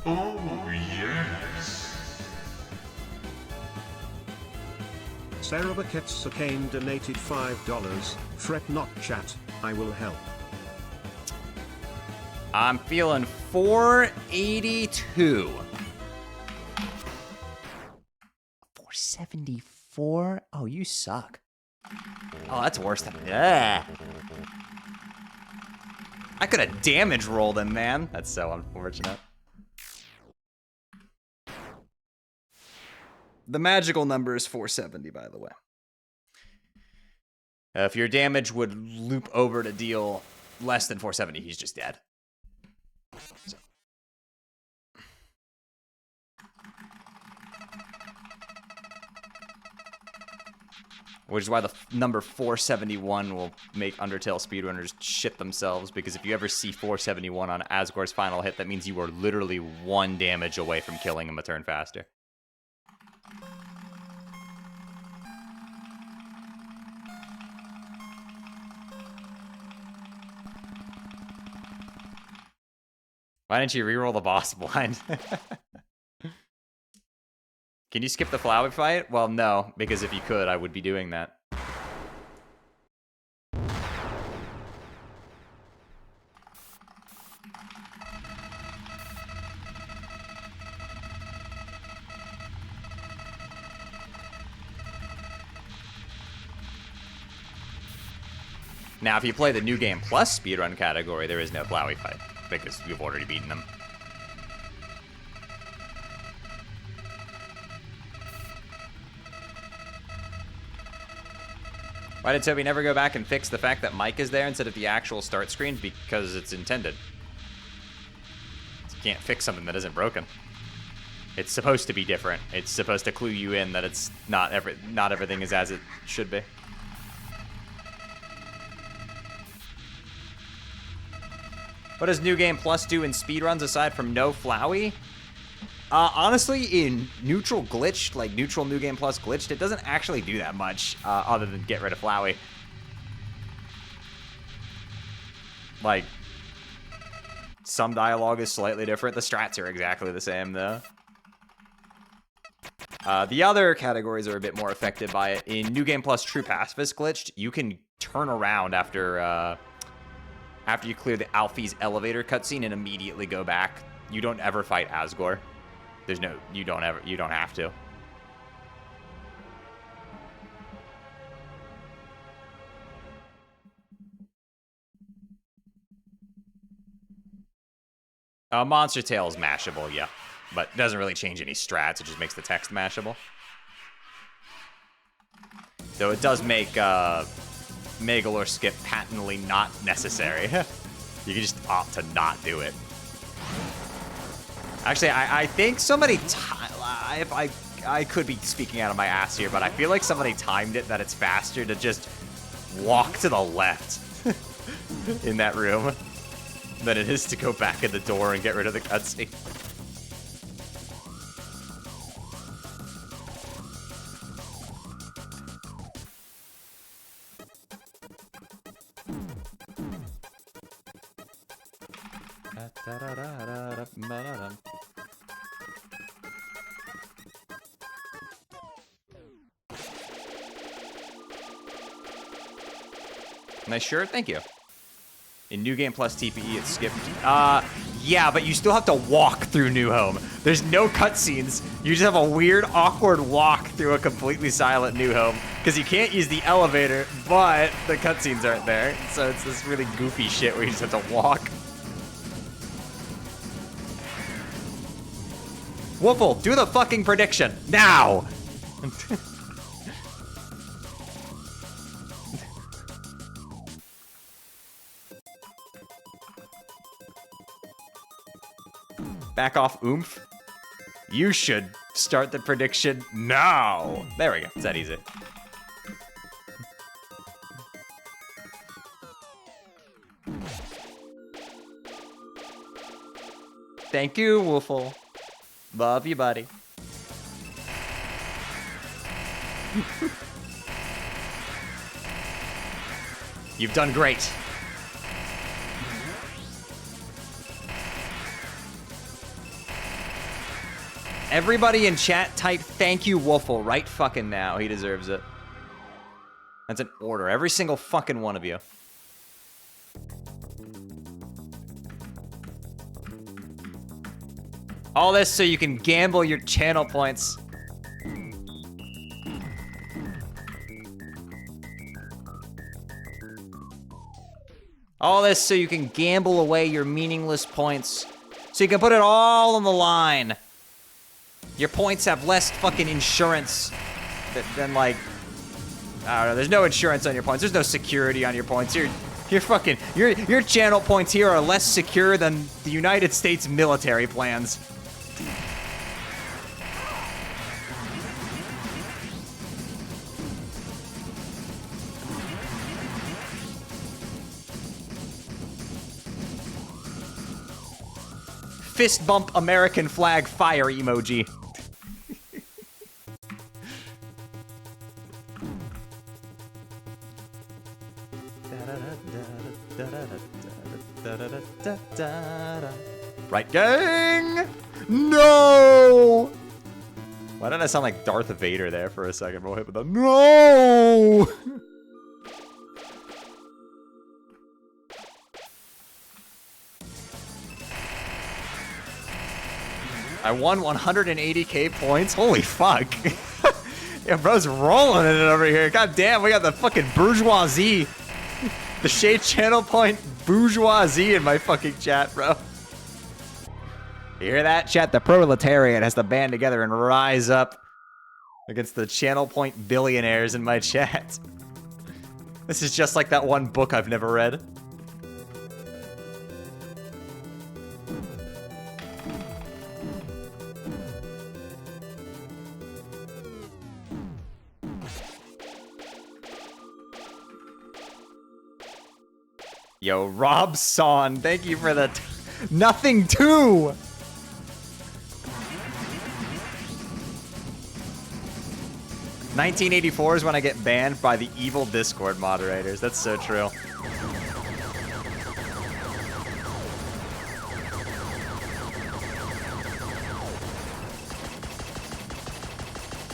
Oh, yes. Sarah Sakane donated $5. Fret not, chat. I will help. I'm feeling 482. 474? Oh, you suck. Oh, that's worse than... Yeah. I could have damage rolled him, man. That's so unfortunate. The magical number is 470, by the way. If your damage would loop over to deal less than 470, he's just dead. So. Which is why the number 471 will make Undertale speedrunners shit themselves, because if you ever see 471 on Asgore's final hit, that means you were literally 1 damage away from killing him a turn faster. Why didn't you reroll the boss blind? Can you skip the Flowey fight? Well, no, because if you could, I would be doing that. Now, if you play the New Game Plus speedrun category, there is no Flowey fight, because you've already beaten them. Why did Toby never go back and fix the fact that Mike is there instead of the actual start screen? Because it's intended. You can't fix something that isn't broken. It's supposed to be different. It's supposed to clue you in that it's not everything is as it should be. What does New Game Plus do in speedruns aside from no Flowey? Honestly, in neutral glitched, like neutral New Game Plus glitched, it doesn't actually do that much other than get rid of Flowey. Like, some dialogue is slightly different. The strats are exactly the same, though. The other categories are a bit more affected by it. In New Game Plus True Pacifist glitched, you can turn around after you clear the Alfie's elevator cutscene and immediately go back. You don't ever fight Asgore. You don't have to. Monster Tail is mashable, yeah. But it doesn't really change any strats, it just makes the text mashable. Though it does make Megalore skip patently not necessary. You can just opt to not do it. Actually, I think somebody, if I could be speaking out of my ass here, but I feel like somebody timed it that it's faster to just walk to the left in that room than it is to go back in the door and get rid of the cutscene. Nice shirt, thank you. In New Game Plus TPE, it's skipped. Yeah, but you still have to walk through New Home. There's no cutscenes. You just have a weird, awkward walk through a completely silent New Home because you can't use the elevator, but the cutscenes aren't there. So it's this really goofy shit where you just have to walk. Woofle, do the fucking prediction now. Back off, oomph. You should start the prediction now. There we go. It's that easy. Thank you, Woofle. Love you, buddy. You've done great. Everybody in chat type thank you Woofle right fucking now. He deserves it. That's an order. Every single fucking one of you. All this so you can gamble your channel points. All this so you can gamble away your meaningless points. So you can put it all on the line. Your points have less fucking insurance than like, I don't know, there's no insurance on your points. There's no security on your points. Your channel points here are less secure than the United States military plans. Fist bump American flag fire emoji. Right, gang? No! Why did I sound like Darth Vader there for a second? We'll hit with the no! I won 180k points. Holy fuck. Yeah, bro's rolling in it over here. God damn, we got the fucking bourgeoisie. The Shade Channel Point bourgeoisie in my fucking chat, bro. You hear that, chat? The proletariat has to band together and rise up against the Channel Point billionaires in my chat. This is just like that one book I've never read. Yo, Rob Son, thank you for the nothing too. "1984 is when I get banned by the evil Discord moderators." That's so true.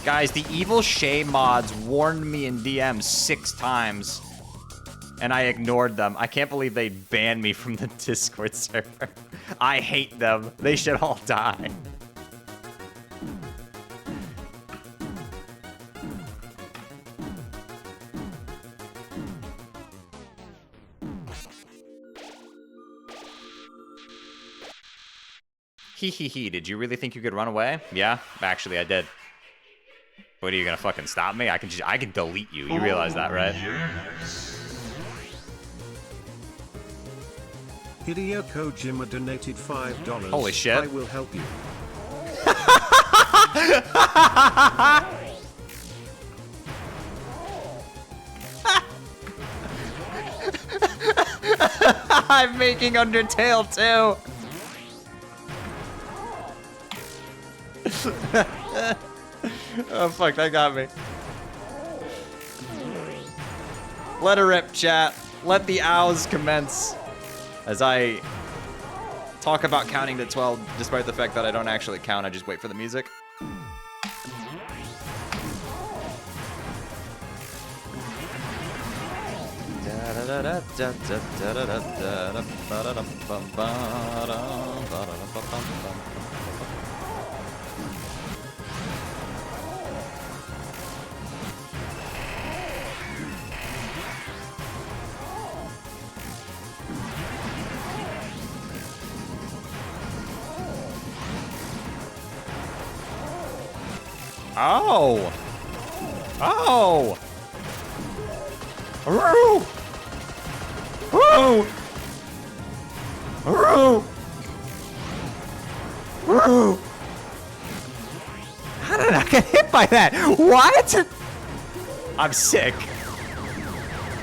Guys, the evil Shay mods warned me in DMs 6 times, and I ignored them. I can't believe they banned me from the Discord server. I hate them. They should all die. Hee hee hee, did you really think you could run away? Yeah, actually I did. What, are you gonna fucking stop me? I can delete you. You realize that, right? Yes. Hideo Kojima donated $5. Holy shit. I will help you. I'm making Undertale too. Oh fuck, that got me. Let her rip, chat. Let the owls commence. As I talk about counting to 12, despite the fact that I don't actually count, I just wait for the music. Oh! Oh! Woo! Woo! Woo! Woo! How did I get hit by that? What? I'm sick.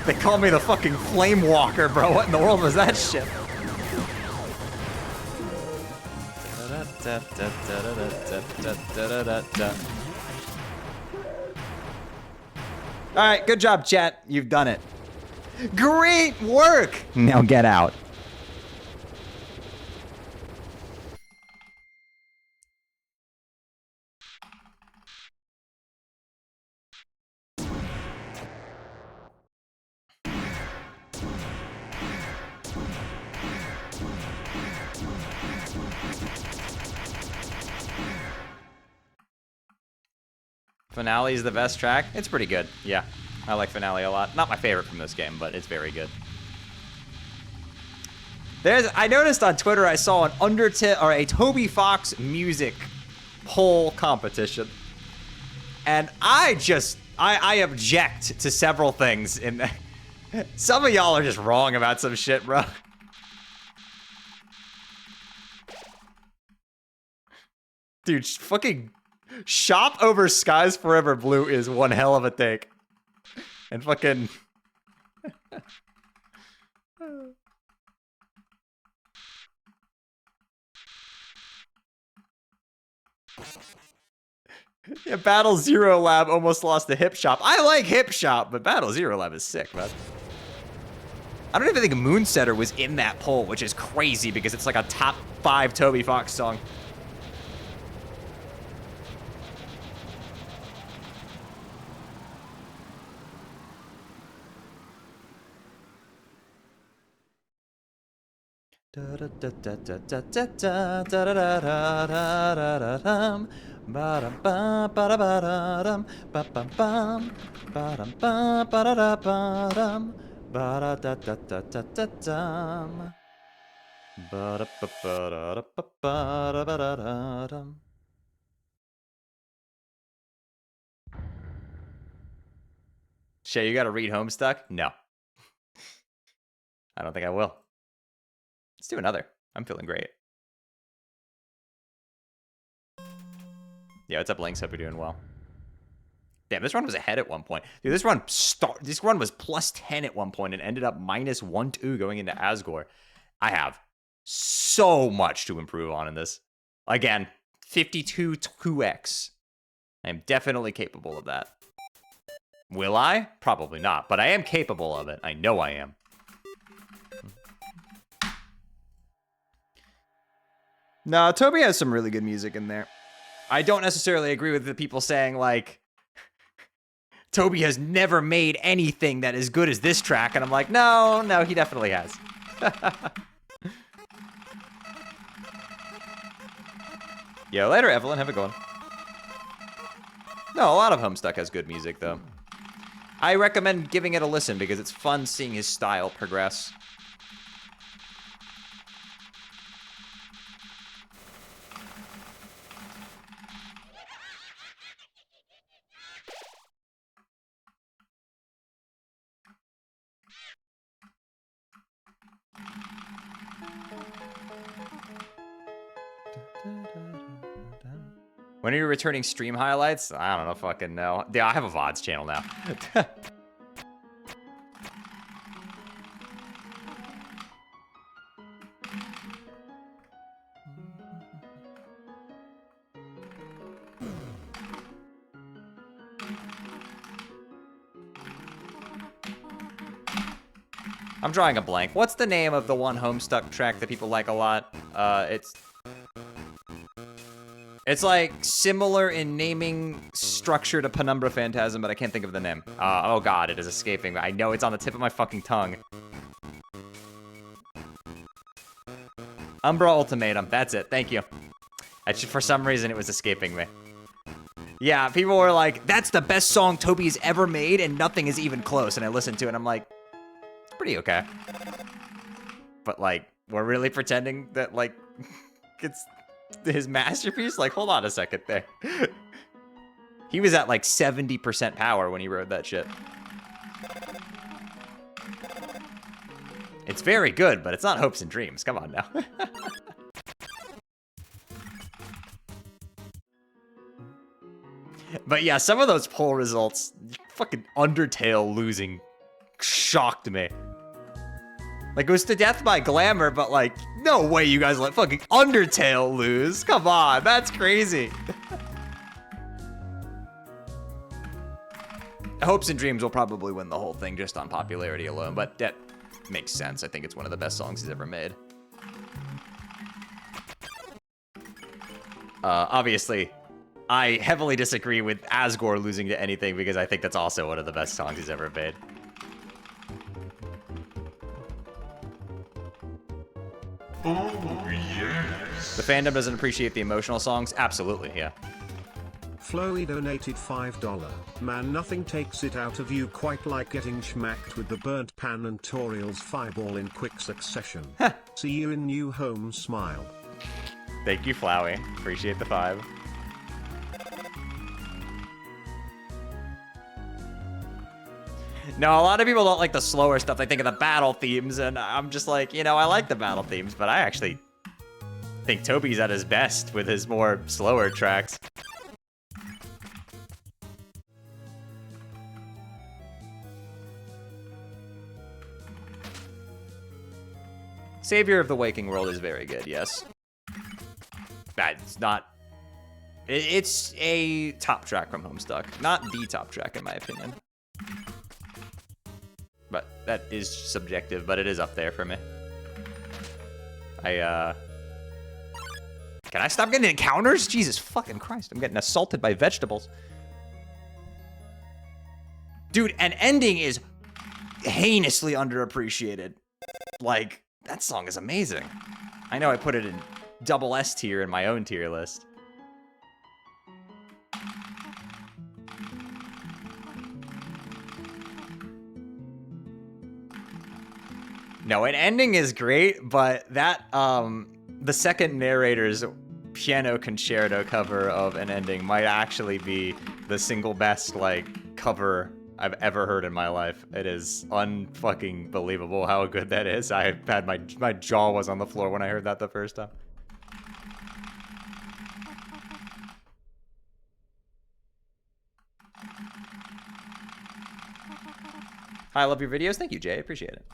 They call me the fucking Flame Walker, bro. What in the world was that shit? Alright, good job, chat. You've done it. Great work! Now get out. Finale is the best track. It's pretty good. Yeah, I like Finale a lot. Not my favorite from this game, but it's very good. I noticed on Twitter I saw an Undertale or a Toby Fox music poll competition, and I object to several things in there. Some of y'all are just wrong about some shit, bro. Dude, fucking Shop over Skies Forever Blue is one hell of a take. And fucking... Yeah, Battle Zero Lab almost lost to Hip Shop. I like Hip Shop, but Battle Zero Lab is sick, man. I don't even think Moonsetter was in that poll, which is crazy because it's like a top 5 Toby Fox song. Shay, you gotta read Homestuck? No. I don't think I will. Let's do another. I'm feeling great. Yeah, what's up, Lynx? Hope you're doing well. Damn, this run was ahead at one point. Dude, this run was plus 10 at one point and ended up minus 1-2 going into Asgore. I have so much to improve on in this. Again, 52 2x. I am definitely capable of that. Will I? Probably not, but I am capable of it. I know I am. No, Toby has some really good music in there. I don't necessarily agree with the people saying, like, Toby has never made anything that is good as this track, and I'm like, no, he definitely has. Yeah, later, Evelyn. Have a good one. No, a lot of Homestuck has good music, though. I recommend giving it a listen because it's fun seeing his style progress. When are you returning stream highlights? I don't know, fucking know. Yeah, I have a VODs channel now. I'm drawing a blank. What's the name of the one Homestuck track that people like a lot? It's like similar in naming structure to Penumbra Phantasm, but I can't think of the name. Oh god, it is escaping me. I know it's on the tip of my fucking tongue. Umbra Ultimatum. That's it. Thank you. For some reason, it was escaping me. Yeah, people were like, that's the best song Toby's ever made, and nothing is even close. And I listened to it, and I'm like, it's pretty okay. But, like, we're really pretending that, like, it's his masterpiece? Like, hold on a second there. He was at, like, 70% power when he wrote that shit. It's very good, but it's not Hopes and Dreams. Come on now. But yeah, some of those poll results, fucking Undertale losing shocked me. Like, it was to death by glamour, but like, no way you guys let fucking Undertale lose. Come on, that's crazy. Hopes and Dreams will probably win the whole thing just on popularity alone, but that makes sense. I think it's one of the best songs he's ever made. Obviously, I heavily disagree with Asgore losing to anything because I think that's also one of the best songs he's ever made. Oh, yes. The fandom doesn't appreciate the emotional songs? Absolutely, yeah. Flowy donated $5. Man, nothing takes it out of you quite like getting schmacked with the burnt pan and Toriel's fireball in quick succession. See you in new home, smile. Thank you, Flowey. Appreciate the 5. No, a lot of people don't like the slower stuff. They think of the battle themes, and I'm just like, you know, I like the battle themes, but I actually think Toby's at his best with his more slower tracks. Savior of the Waking World is very good, yes. That's not... It's a top track from Homestuck. Not the top track, in my opinion. But that is subjective, but it is up there for me. Can I stop getting encounters? Jesus fucking Christ, I'm getting assaulted by vegetables. Dude, an ending is heinously underappreciated. Like, that song is amazing. I know I put it in double S tier in my own tier list. No, an ending is great, but that, the second narrator's piano concerto cover of an ending might actually be the single best, like, cover I've ever heard in my life. It is unfucking believable how good that is. I had my jaw was on the floor when I heard that the first time. Hi, I love your videos. Thank you, Jay. Appreciate it.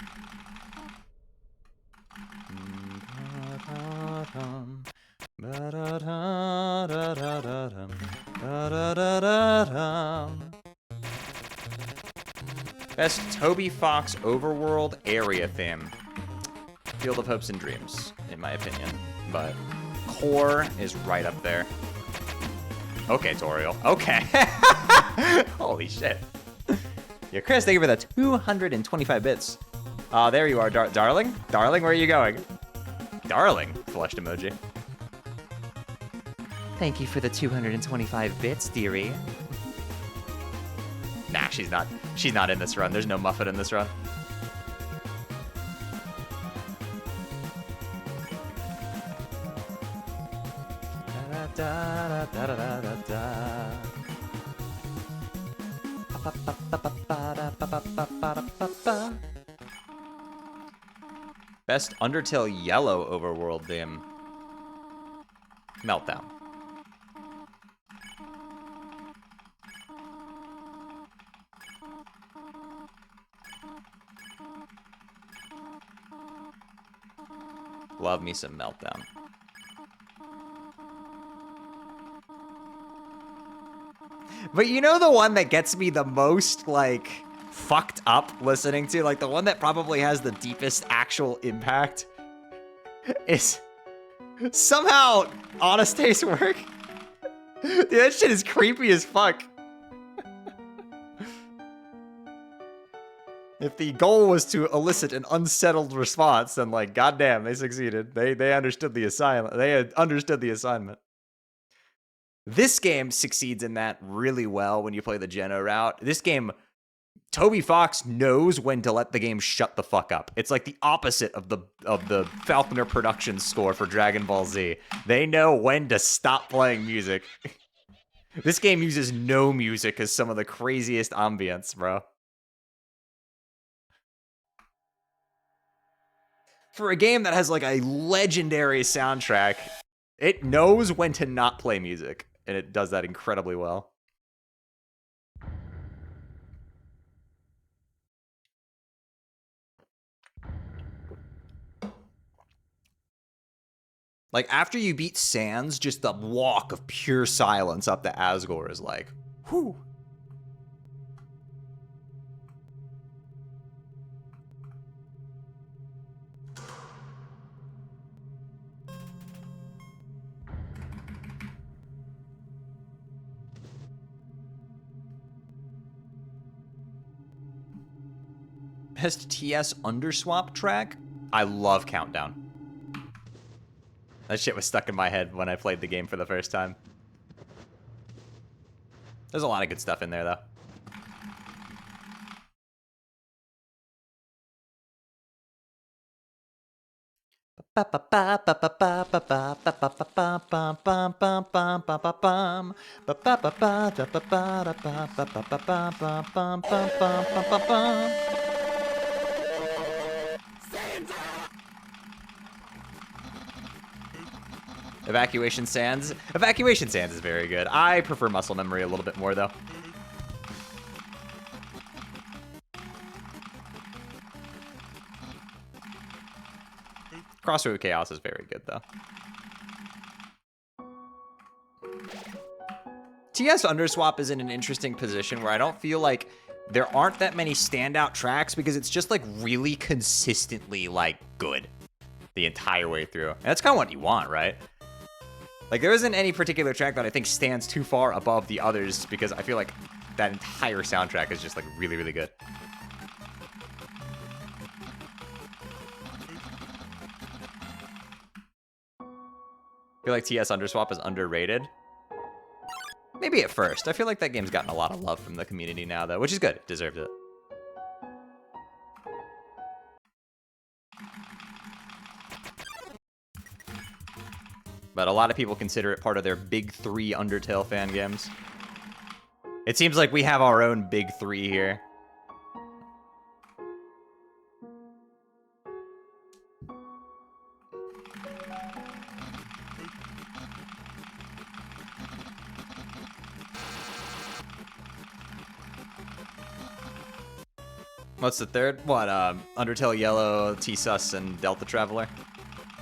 Best Toby Fox overworld area theme. Field of Hopes and Dreams, in my opinion. But Core is right up there. Okay, Toriel. Okay. Holy shit. Yeah, Chris, thank you for the 225 bits. There you are, darling. Darling, where are you going? Darling, flushed emoji. Thank you for the 225 bits, dearie. Nah, she's not. She's not in this run. There's no Muffet in this run. Best Undertale yellow overworld theme. Meltdown. Love me some Meltdown. But you know the one that gets me the most, like, fucked up listening to? Like, the one that probably has the deepest actual impact is somehow Honest Taste Work. Dude, that shit is creepy as fuck. If the goal was to elicit an unsettled response, then, like, goddamn, they succeeded. They understood the assignment. They had understood the assignment. This game succeeds in that really well when you play the Geno route. This game, Toby Fox knows when to let the game shut the fuck up. It's like the opposite of the Falconer Productions score for Dragon Ball Z. They know when to stop playing music. This game uses no music as some of the craziest ambience, bro. For a game that has like a legendary soundtrack, it knows when to not play music, and it does that incredibly well. Like, after you beat Sans, just the walk of pure silence up to Asgore is like, whew. Best TS Underswap track? I love Countdown. That shit was stuck in my head when I played the game for the first time. There's a lot of good stuff in there, though. Evacuation Sands. Evacuation Sands is very good. I prefer Muscle Memory a little bit more, though. Crossroad Chaos is very good, though. TS Underswap is in an interesting position where I don't feel like there aren't that many standout tracks because it's just, like, really consistently, like, good the entire way through. And that's kind of what you want, right? Like, there isn't any particular track that I think stands too far above the others because I feel like that entire soundtrack is just, like, really, really good. I feel like TS Underswap is underrated. Maybe at first. I feel like that game's gotten a lot of love from the community now, though, which is good. It deserves it. But a lot of people consider it part of their big three Undertale fan games. It seems like we have our own big three here. What's the third? What, Undertale Yellow, T-Sus, and Delta Traveler?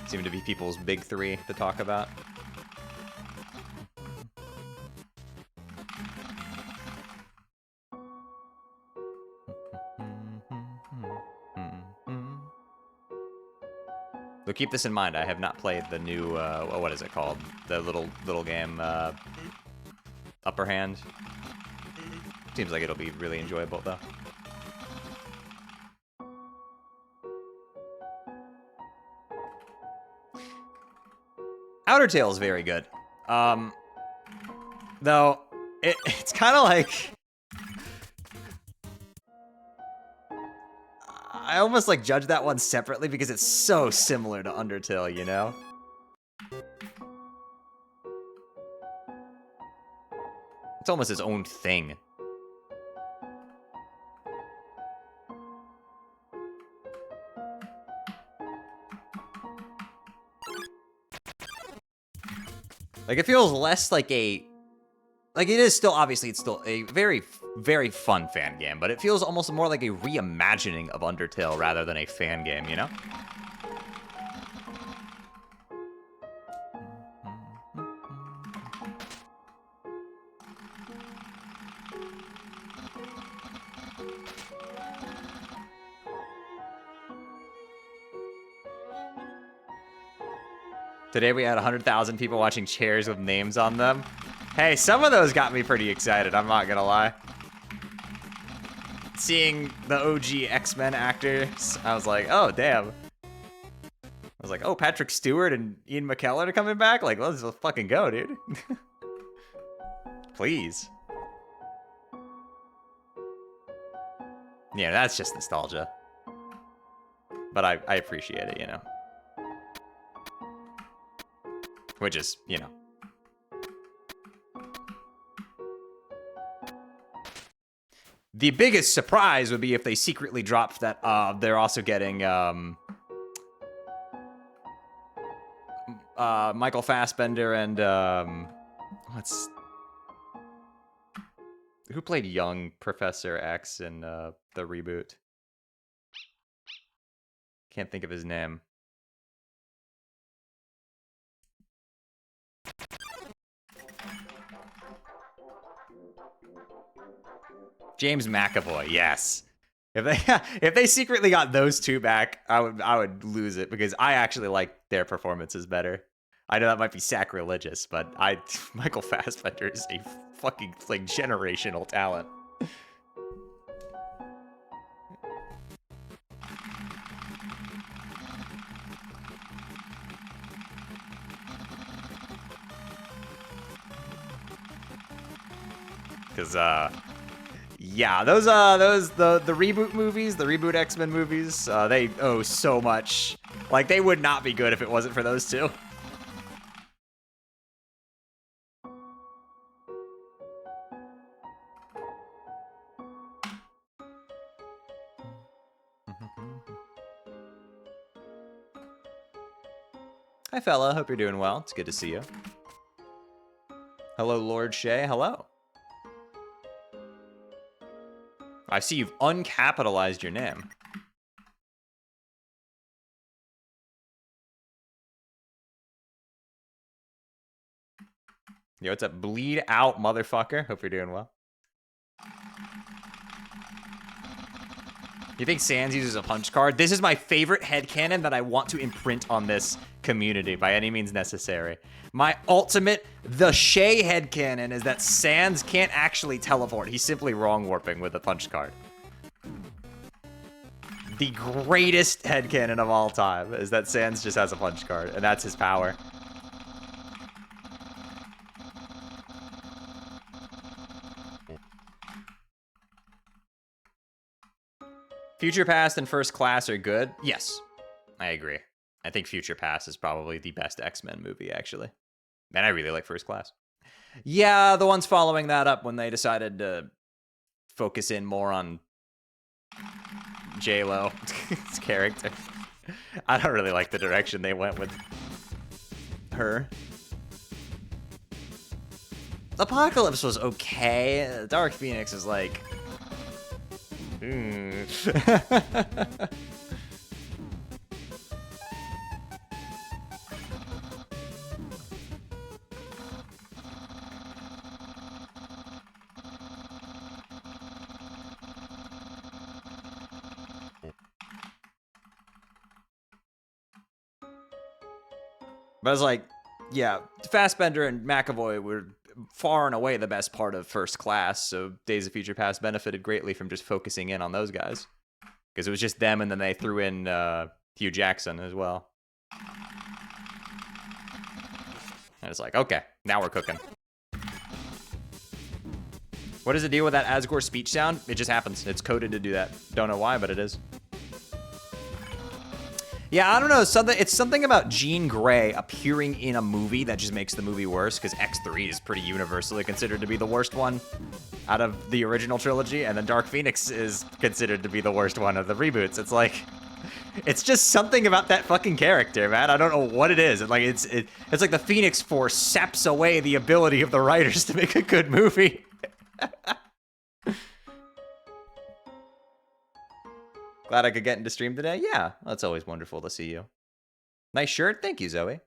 Seem to be people's big three to talk about. So keep this in mind, I have not played the new, what is it called? The little game, Upper Hand. Seems like it'll be really enjoyable, though. Undertale is very good. Though, it's kind of like... I almost like judge that one separately because it's so similar to Undertale, you know? It's almost its own thing. Like, it feels less like a... Like, it is still, obviously, it's still a very, very fun fan game, but it feels almost more like a reimagining of Undertale rather than a fan game, you know? Today we had 100,000 people watching chairs with names on them. Hey, some of those got me pretty excited, I'm not gonna lie. Seeing the OG X-Men actors, I was like, oh, damn. I was like, oh, Patrick Stewart and Ian McKellen are coming back? Like, let's fucking go, dude. Please. Yeah, that's just nostalgia. But I appreciate it, you know. Which is, you know. The biggest surprise would be if they secretly dropped that they're also getting Michael Fassbender and who played young Professor X in the reboot? Can't think of his name. James McAvoy, yes. If they secretly got those two back, I would lose it because I actually like their performances better. I know that might be sacrilegious, but Michael Fassbender is a fucking like generational talent. Cause yeah, the reboot movies, the reboot X-Men movies, they owe so much. Like, they would not be good if it wasn't for those two. Hi, fella. Hope you're doing well. It's good to see you. Hello, Lord Shay. Hello. I see you've uncapitalized your name. Yo, what's up? Bleed out, motherfucker. Hope you're doing well. You think Sans uses a punch card? This is my favorite headcanon that I want to imprint on this community by any means necessary. My ultimate, the Shay headcanon is that Sans can't actually teleport. He's simply wrong warping with a punch card. The greatest headcanon of all time is that Sans just has a punch card, and that's his power. Future Past and First Class are good. Yes, I agree. I think Future Past is probably the best X-Men movie, actually. And I really like First Class. Yeah, the ones following that up when they decided to focus in more on J-Lo's character. I don't really like the direction they went with her. Apocalypse was okay. Dark Phoenix is like... But I was like, yeah, Fassbender and McAvoy were far and away the best part of First Class, so Days of Future Past benefited greatly from just focusing in on those guys. Because it was just them, and then they threw in Hugh Jackson as well. And it's like, okay, now we're cooking. What is the deal with that Asgore speech sound? It just happens. It's coded to do that. Don't know why, but it is. Yeah, I don't know. It's something about Jean Grey appearing in a movie that just makes the movie worse, because X3 is pretty universally considered to be the worst one out of the original trilogy, and then Dark Phoenix is considered to be the worst one of the reboots. It's like, it's just something about that fucking character, man. I don't know what it is. It's like the Phoenix Force saps away the ability of the writers to make a good movie. Glad I could get into stream today. Yeah, that's always wonderful to see you. Nice shirt. Thank you, Zoe.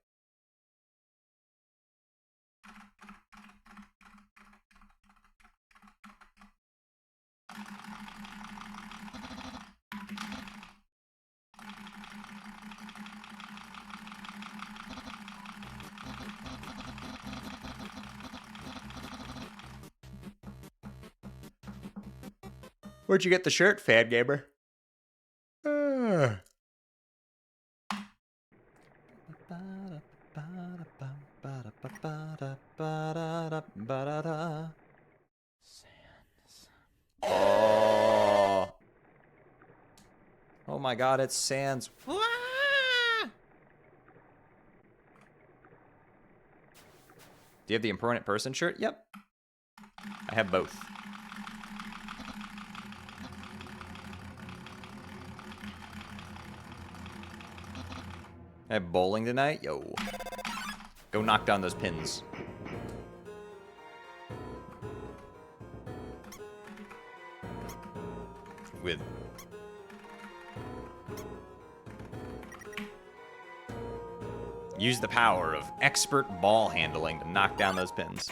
Where'd you get the shirt, Fan Gamer? Oh. Oh my god, it's Sans. Do you have the Impermanent Person shirt? Yep. I have both. I have bowling tonight? Yo. Go knock down those pins. With... Use the power of expert ball handling to knock down those pins.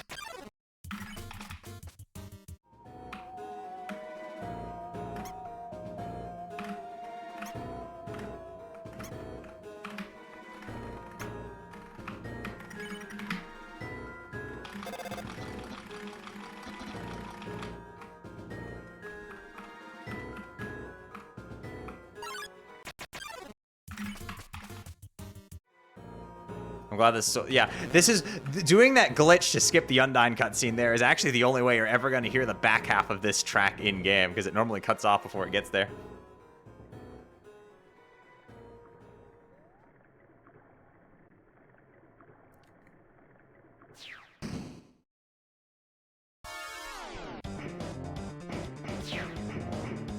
I'm glad this, so yeah, this is, doing that glitch to skip the Undyne cutscene there is actually the only way you're ever going to hear the back half of this track in-game, because it normally cuts off before it gets there.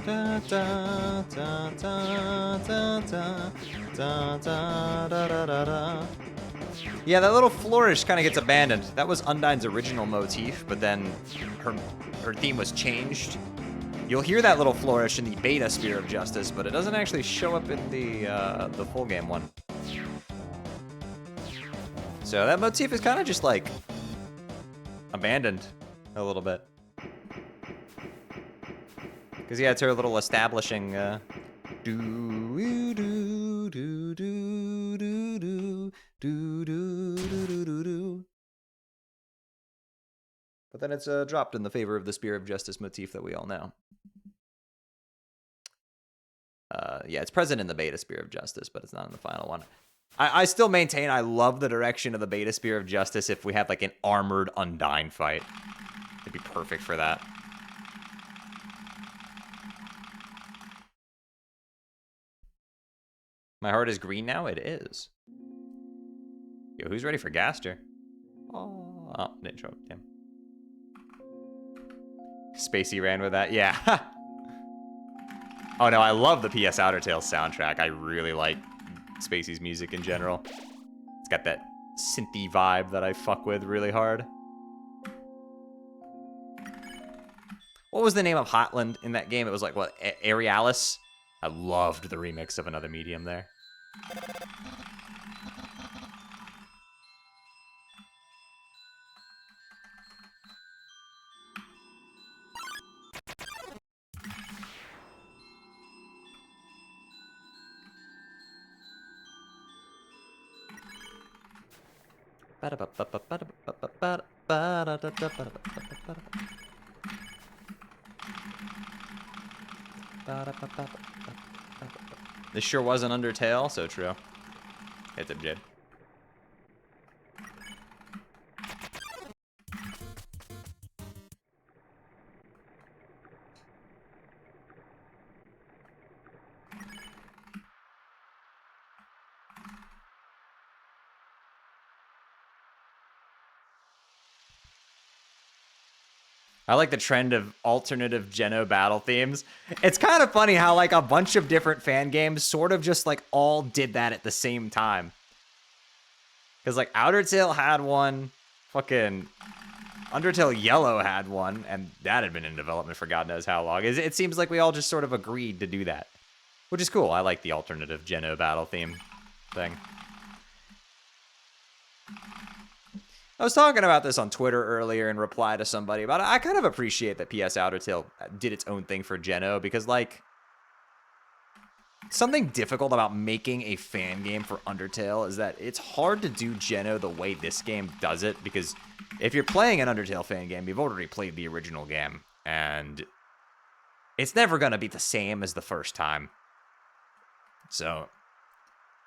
Da, da, da, da, da, da, da, da, da, da, da. Yeah, that little flourish kind of gets abandoned. That was Undyne's original motif, but then her theme was changed. You'll hear that little flourish in the beta Spear of Justice, but it doesn't actually show up in the full game one. So that motif is kind of just like abandoned a little bit. Because yeah, it's her little establishing do do do do do do do do do do. But then it's dropped in the favor of the Spear of Justice motif that we all know. Yeah, it's present in the beta Spear of Justice, but it's not in the final one. I still maintain I love the direction of the beta Spear of Justice if we had like an armored Undyne fight. It'd be perfect for that. My heart is green now? It is. Yo, who's ready for Gaster? Oh, didn't show up. Damn. Spacey ran with that. Yeah. Oh no, I love the PS Undertale soundtrack. I really like Spacey's music in general. It's got that synthy vibe that I fuck with really hard. What was the name of Hotland in that game? It was like, what, Aerialis? I loved the remix of Another Medium there. This sure was an Undertale, so true. Hit the Jid. I like the trend of alternative Geno battle themes. It's kind of funny how like a bunch of different fan games sort of just like all did that at the same time. Because like Undertale had one, fucking Undertale Yellow had one, and that had been in development for God knows how long. It seems like we all just sort of agreed to do that, which is cool. I like the alternative Geno battle theme thing. I was talking about this on Twitter earlier in reply to somebody about it. I kind of appreciate that PS Undertale did its own thing for Geno because, like, something difficult about making a fan game for Undertale is that it's hard to do Geno the way this game does it because if you're playing an Undertale fan game, you've already played the original game, and it's never going to be the same as the first time. So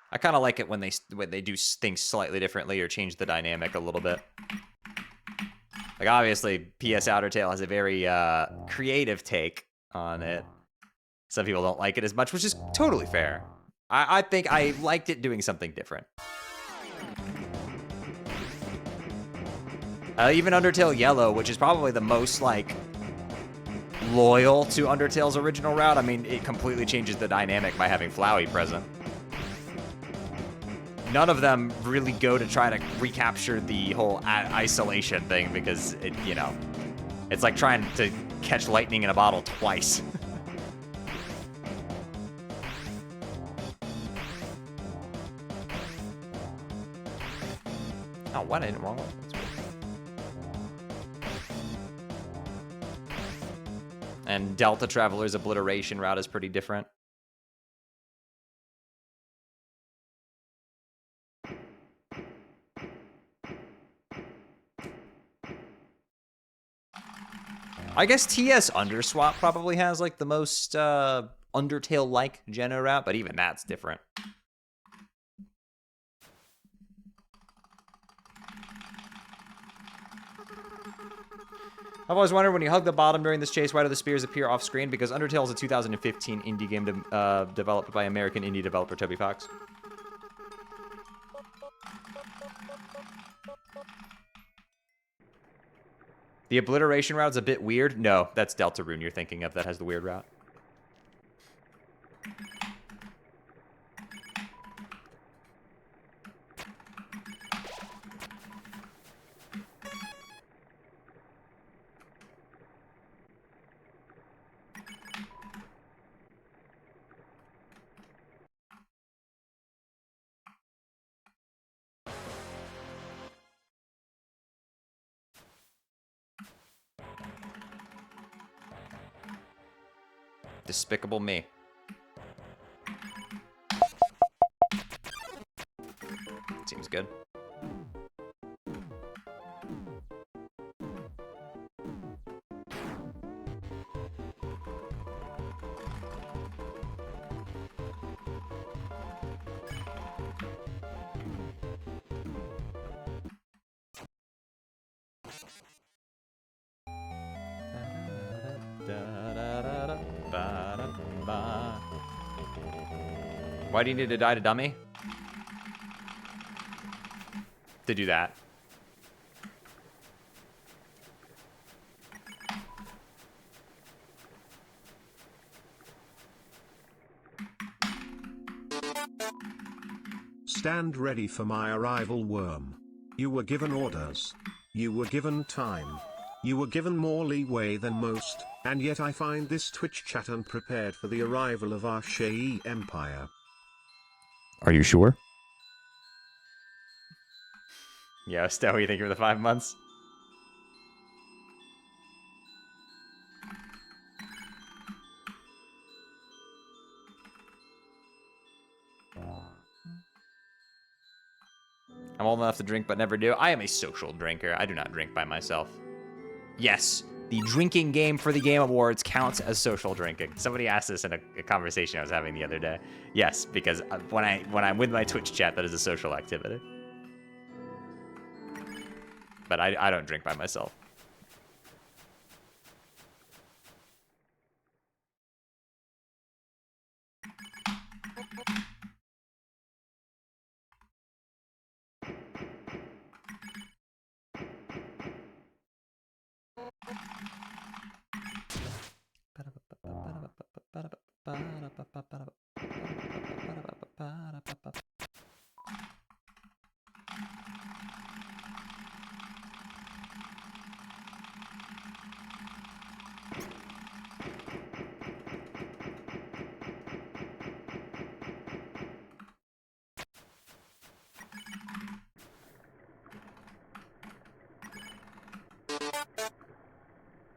I kind of like it when they do things slightly differently or change the dynamic a little bit. Like, obviously, PS Undertale has a very creative take on it. Some people don't like it as much, which is totally fair. I think I liked it doing something different. Even Undertale Yellow, which is probably the most, like, loyal to Undertale's original route. I mean, it completely changes the dynamic by having Flowey present. None of them really go to try to recapture the whole isolation thing because, it, you know, it's like trying to catch lightning in a bottle twice. Oh, what? I did it wrong one. That's weird. And Delta Traveler's obliteration route is pretty different. I guess TS Underswap probably has like the most Undertale-like Geno route, but even that's different. I've always wondered when you hug the bottom during this chase, why do the spears appear off screen? Because Undertale is a 2015 indie game developed by American indie developer Toby Fox. The obliteration route's a bit weird. No, that's Deltarune you're thinking of that has the weird route. Despicable Me. Seems good. Why do you need to die to dummy? To do that. Stand ready for my arrival, worm. You were given orders. You were given time. You were given more leeway than most, and yet I find this Twitch chat unprepared for the arrival of our Shei Empire. Are you sure? Yeah, Stowe, what do you think of the 5 months? I'm old enough to drink but never do. I am a social drinker. I do not drink by myself. Yes, the drinking game for the Game Awards counts as social drinking. Somebody asked this in a conversation I was having the other day. Yes, because when I'm with my Twitch chat, that is a social activity. But I don't drink by myself.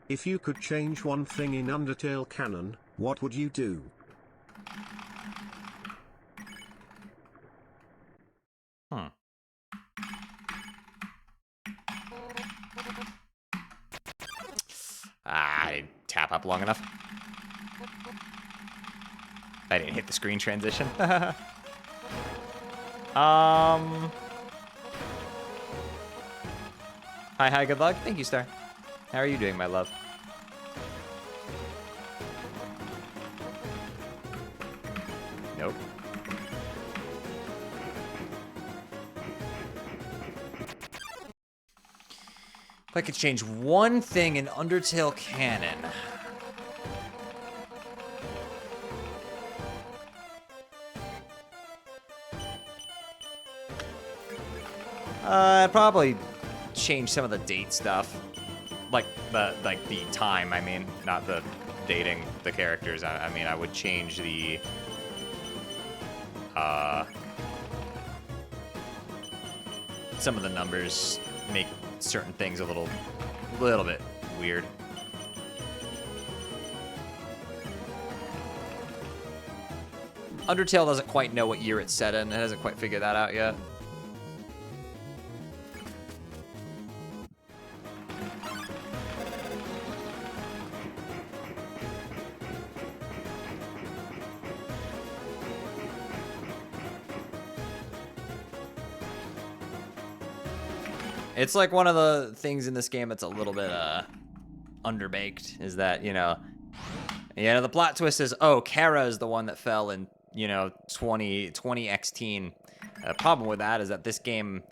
If you could change one thing in Undertale canon, what would you do? I didn't tap up long enough. I didn't hit the screen transition. Hi, good luck. Thank you, Star. How are you doing, my love? Nope. If I could change one thing in Undertale canon. I'd probably change some of the date stuff. Like the time, I mean, not the dating the characters. I mean, I would change the some of the numbers, make certain things a little bit weird. Undertale doesn't quite know what year it's set in. It hasn't quite figured that out yet. It's like one of the things in this game that's a little bit underbaked is that, the plot twist is, oh, Kara is the one that fell in, 20X-teen. The problem with that is that this game,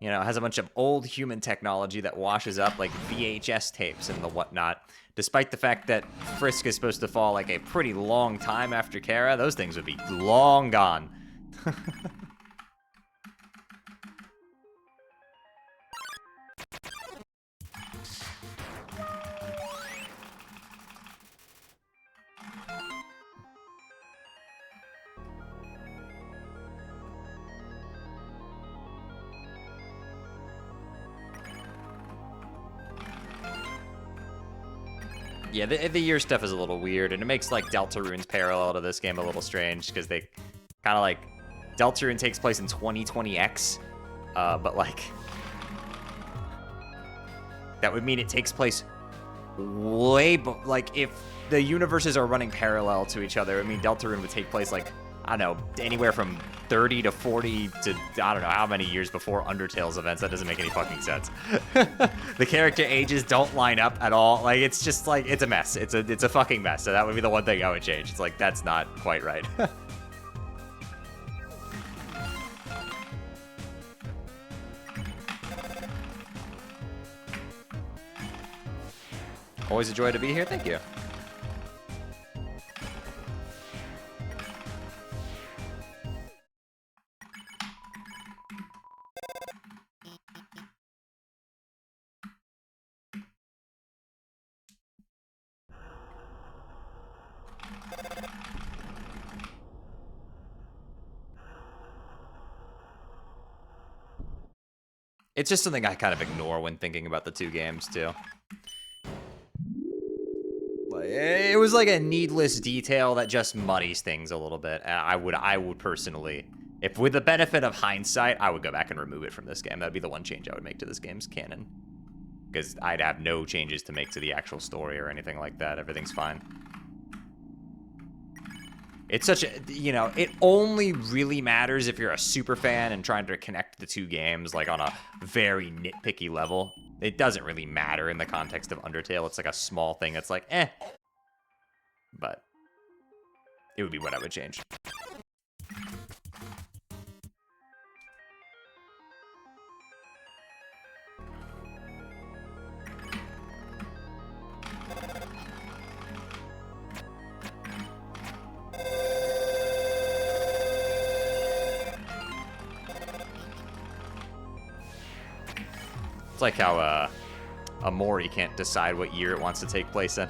has a bunch of old human technology that washes up like VHS tapes and the whatnot. Despite the fact that Frisk is supposed to fall like a pretty long time after Kara, those things would be long gone. Yeah, the year stuff is a little weird, and it makes, like, Deltarune's parallel to this game a little strange, because they kind of, like, Deltarune takes place in 2020X, but, like, that would mean it takes place like, if the universes are running parallel to each other, I mean, Deltarune would take place, like, I don't know, anywhere from 30 to 40 to I don't know how many years before Undertale's events. That doesn't make any fucking sense. The character ages don't line up at all. Like, it's just like, it's a mess. It's a fucking mess. So that would be the one thing I would change. It's like, that's not quite right. Always a joy to be here. Thank you. It's just something I kind of ignore when thinking about the two games, too. It was like a needless detail that just muddies things a little bit. I would personally, if with the benefit of hindsight, I would go back and remove it from this game. That'd be the one change I would make to this game's canon. Because I'd have no changes to make to the actual story or anything like that. Everything's fine. It's such a, you know, it only really matters if you're a super fan and trying to connect the two games, like, on a very nitpicky level. It doesn't really matter in the context of Undertale. It's like a small thing that's like, eh. But it would be what I would change. It's like how Amori can't decide what year it wants to take place in.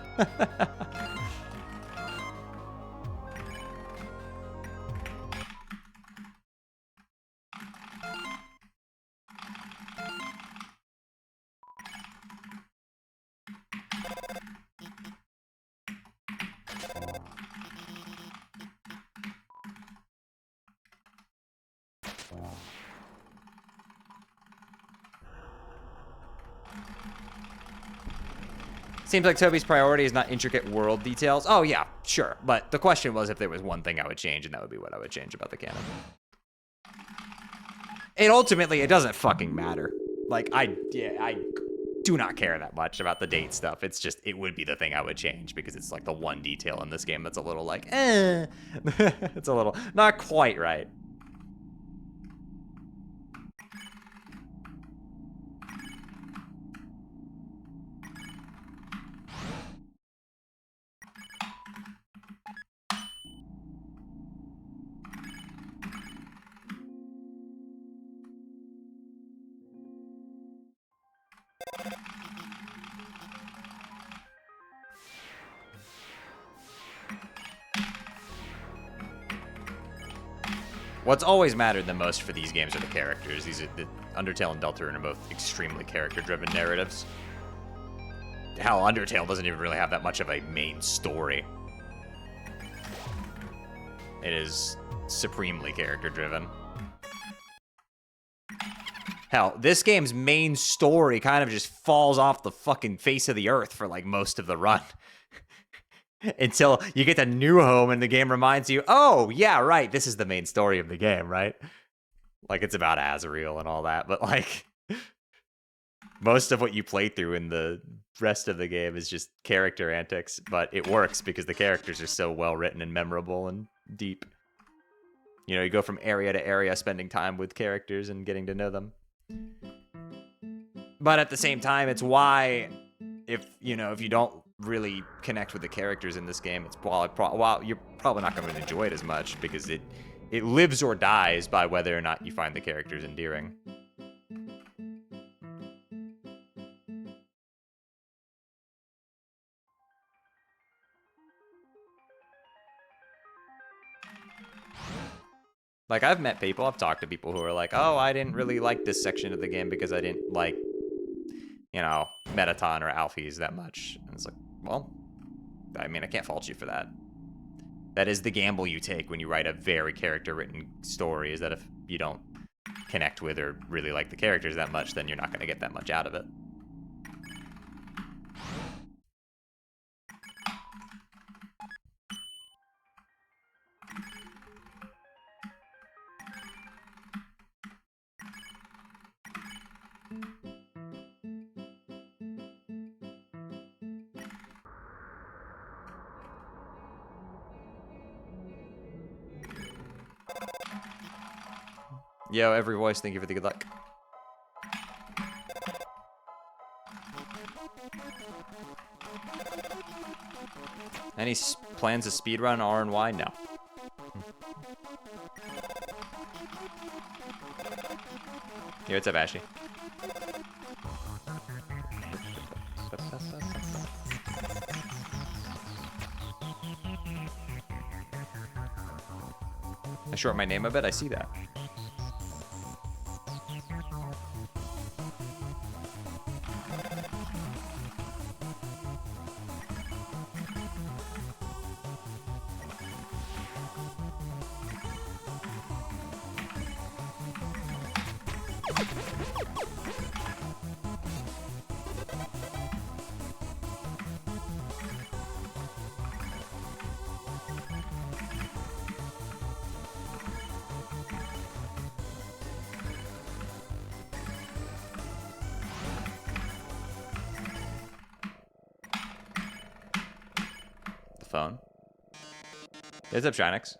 Seems like Toby's priority is not intricate world details. Oh, yeah, sure. But the question was if there was one thing I would change, and that would be what I would change about the canon. And ultimately, it doesn't fucking matter. Like, I do not care that much about the date stuff. It's just, it would be the thing I would change because it's like the one detail in this game that's a little like, eh. It's a little, not quite right. What's always mattered the most for these games are the characters. These are the Undertale and Deltarune are both extremely character-driven narratives. Hell, Undertale doesn't even really have that much of a main story. It is supremely character-driven. Hell, this game's main story kind of just falls off the fucking face of the earth for like most of the run. Until you get to New Home and the game reminds you, oh, yeah, right, this is the main story of the game, right? Like, it's about Azrael and all that, but, like, most of what you play through in the rest of the game is just character antics, but it works because the characters are so well written and memorable and deep. You know, you go from area to area spending time with characters and getting to know them. But at the same time, it's why, if you don't really connect with the characters in this game, it's while you're probably not going to enjoy it as much because it lives or dies by whether or not you find the characters endearing. Like, I've met people, I've talked to people who are like, oh, I didn't really like this section of the game because I didn't like, you know, Metaton or Alphys that much. And it's like, well, I mean, I can't fault you for that. That is the gamble you take when you write a very character-written story, is that if you don't connect with or really like the characters that much, then you're not going to get that much out of it. Yo, every voice, thank you for the good luck. Any plans to speedrun RNY? No. Yo, what's up, Ashley? I short my name a bit, I see that. phone. What's up, Shinix?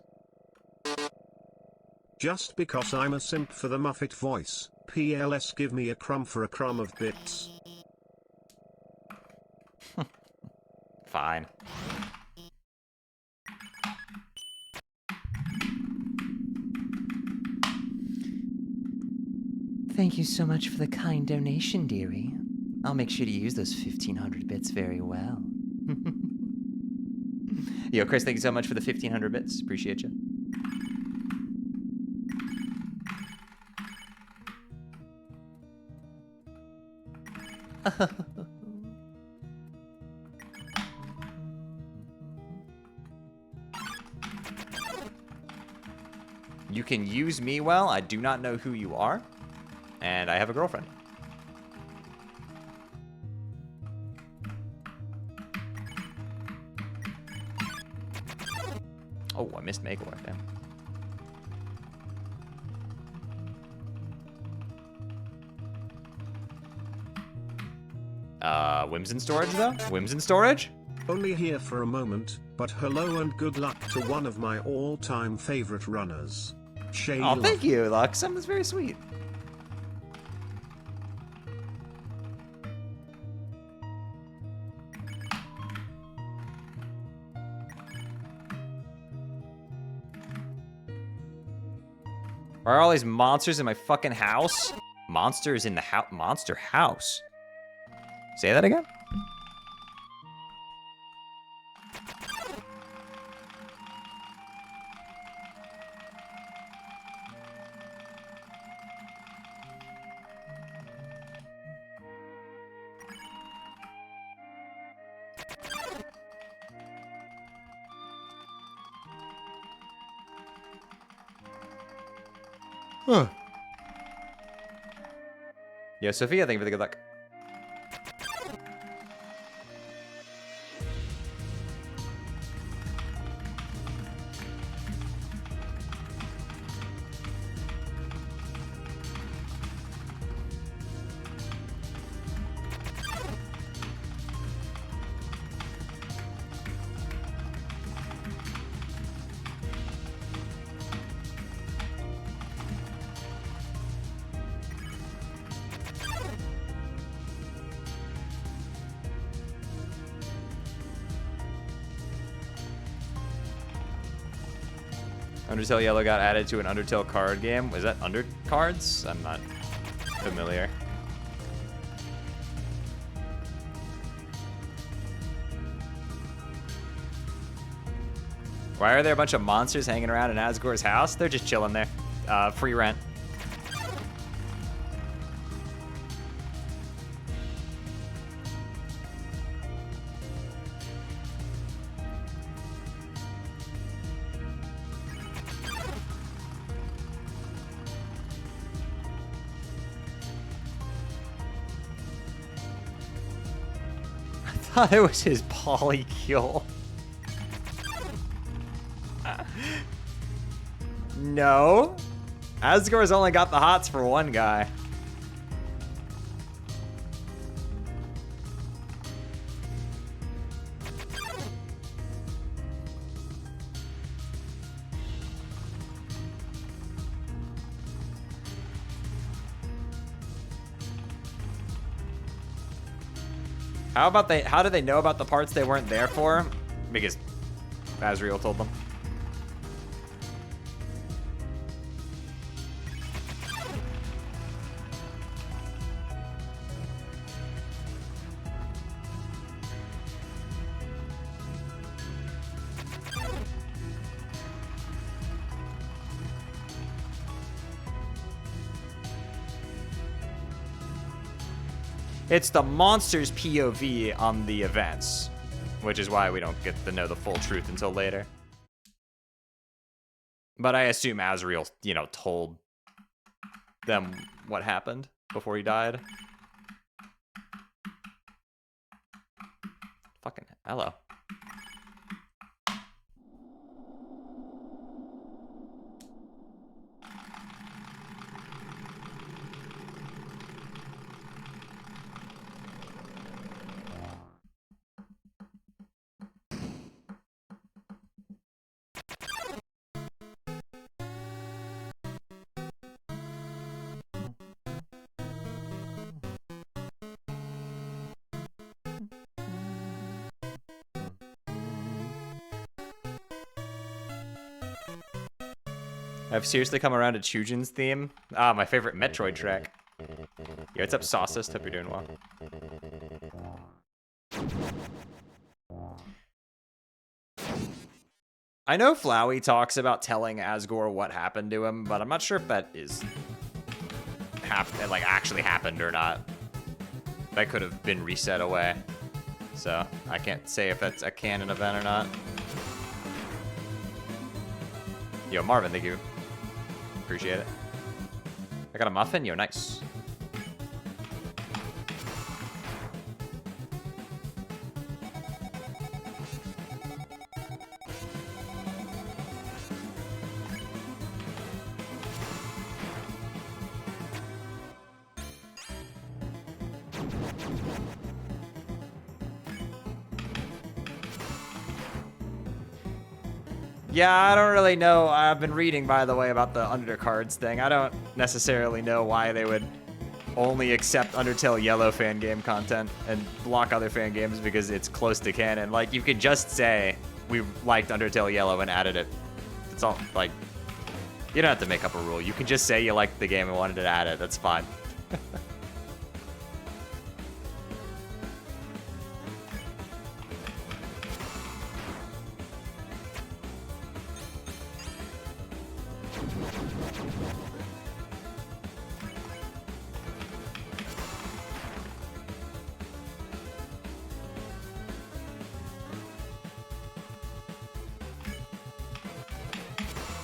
Just because I'm a simp for the Muffet voice, PLS give me a crumb for a crumb of bits. Fine. Thank you so much for the kind donation, dearie. I'll make sure to use those 1,500 bits very well. Yo, Chris, thank you so much for the 1,500 bits. Appreciate you. You can use me well. I do not know who you are. And I have a girlfriend. Oh, I missed Megawar, damn. Whims in storage, though? Whims in storage? Only here for a moment, but hello and good luck to one of my all-time favorite runners. Shay Oh, Love. thank you, Lux. That's very sweet. Why are all these monsters in my fucking house? Monsters in the house? Monster house? Say that again? Huh. Yo, Sophia, thank you for the good luck. Undertale Yellow got added to an Undertale card game. Was that Undercards? I'm not familiar. Why are there a bunch of monsters hanging around in Asgore's house? They're just chilling there. Free rent. I thought it was his polycule. No. Asgore's only got the hots for one guy. How did they know about the parts they weren't there for? Because Azriel told them. It's the monster's POV on the events, which is why we don't get to know the full truth until later. But I assume Azriel, told them what happened before he died. Fucking hello. I've seriously come around to Chujin's theme. Ah, my favorite Metroid track. Yo, what's up, Saucist? Hope you're doing well. I know Flowey talks about telling Asgore what happened to him, but I'm not sure if that is actually happened or not. That could have been reset away. So I can't say if that's a canon event or not. Yo, Marvin, thank you. Appreciate it. I got a muffin? Yo, nice. Yeah, I don't really know. I've been reading, by the way, about the undercards thing. I don't necessarily know why they would only accept Undertale Yellow fan game content and block other fan games because it's close to canon. Like, you could just say, we liked Undertale Yellow and added it. It's all, like, you don't have to make up a rule. You can just say you liked the game and wanted to add it. That's fine.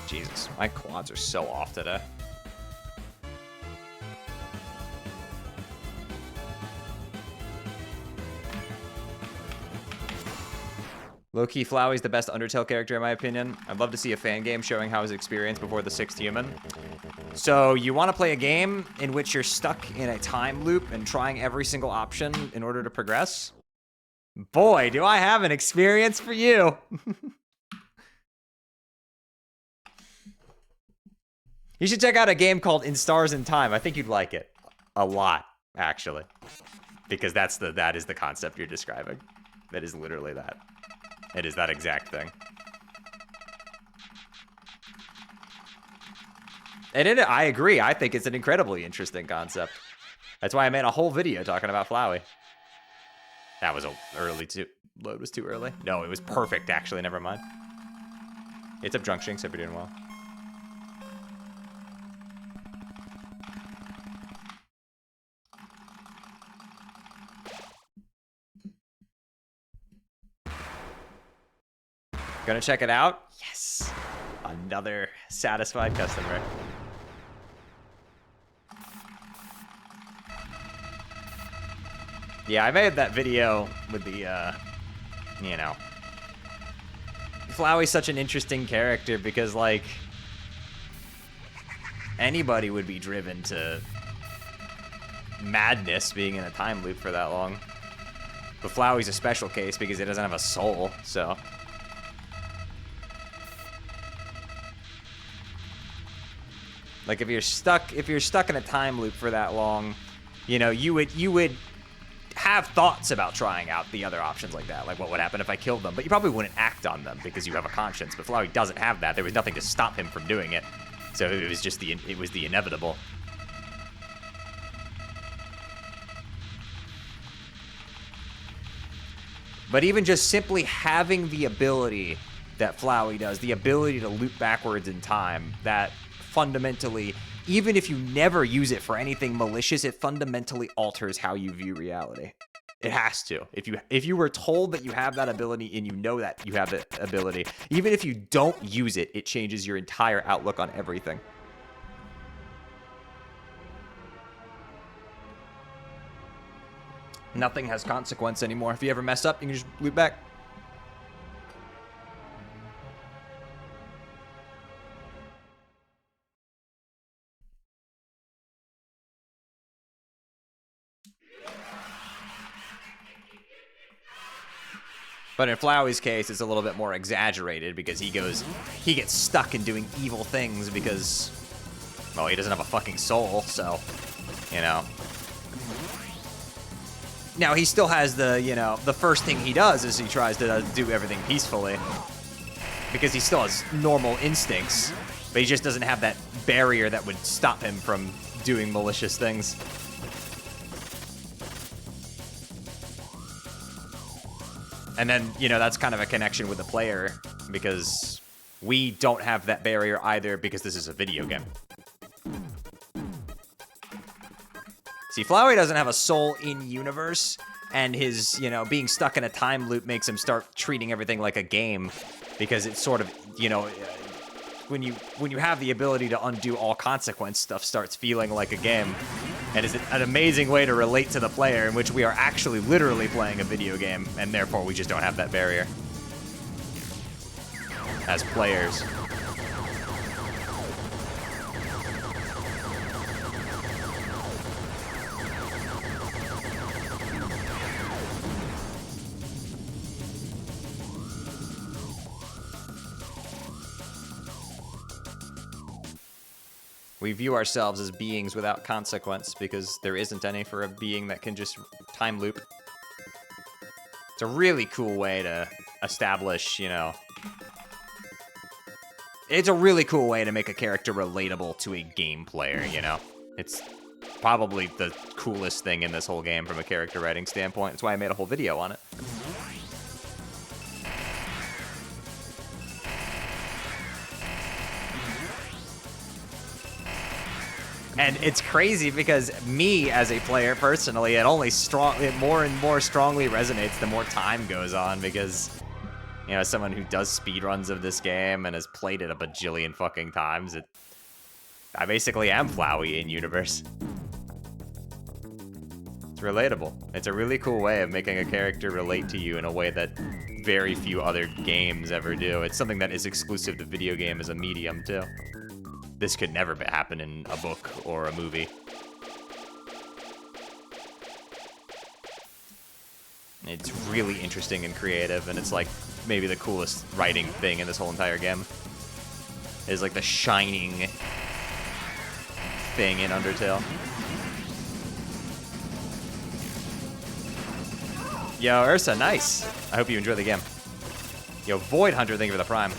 Jesus, my quads are so off today. Low-key, Flowey's the best Undertale character in my opinion. I'd love to see a fan game showing how his experience before the 6th human. So you want to play a game in which you're stuck in a time loop and trying every single option in order to progress? Boy, do I have an experience for you. You should check out a game called In Stars in Time. I think you'd like it a lot, actually, because that is the concept you're describing. That is literally that. It is that exact thing. And I agree. I think it's an incredibly interesting concept. That's why I made a whole video talking about Flowey. That was early too. Load was too early. No, it was perfect, actually. Never mind. It's up, Drunk Shinks. Hope you're doing well. Gonna check it out? Yes! Another satisfied customer. Yeah, I made that video with the, you know. Flowey's such an interesting character because, like, anybody would be driven to madness being in a time loop for that long. But Flowey's a special case because he doesn't have a soul, so. Like, if you're stuck in a time loop for that long, you know, you would have thoughts about trying out the other options like that. Like, what would happen if I killed them? But you probably wouldn't act on them because you have a conscience. But Flowey doesn't have that. There was nothing to stop him from doing it. So it was just the inevitable. But even just simply having the ability that Flowey does, the ability to loop backwards in time, that fundamentally, even if you never use it for anything malicious, it fundamentally alters how you view reality. It has to. If you were told that you have that ability and you know that you have that ability, even if you don't use it, it changes your entire outlook on everything. Nothing has consequence anymore. If you ever mess up, you can just loop back. But in Flowey's case, it's a little bit more exaggerated because he gets stuck in doing evil things because, well, he doesn't have a fucking soul, so, you know. Now, he still has the, you know, the first thing he does is he tries to do everything peacefully because he still has normal instincts. But he just doesn't have that barrier that would stop him from doing malicious things. And then, you know, that's kind of a connection with the player, because we don't have that barrier either, because this is a video game. See, Flowey doesn't have a soul in universe, and his, you know, being stuck in a time loop makes him start treating everything like a game, because it's sort of, you know, when you have the ability to undo all consequence, stuff starts feeling like a game. And it's an amazing way to relate to the player, in which we are actually literally playing a video game, and therefore we just don't have that barrier as players. We view ourselves as beings without consequence because there isn't any for a being that can just time loop. It's a really cool way to establish, you know... It's a really cool way to make a character relatable to a game player, you know? It's probably the coolest thing in this whole game from a character writing standpoint. That's why I made a whole video on it. And it's crazy because me, as a player, personally, it more and more strongly resonates the more time goes on, because, you know, as someone who does speedruns of this game and has played it a bajillion fucking times, I basically am Flowey in universe. It's relatable. It's a really cool way of making a character relate to you in a way that very few other games ever do. It's something that is exclusive to video game as a medium, too. This could never happen in a book or a movie. It's really interesting and creative, and it's like maybe the coolest writing thing in this whole entire game. Is like the shining thing in Undertale. Yo, Ursa, nice. I hope you enjoy the game. Yo, Void Hunter, thank you for the prime.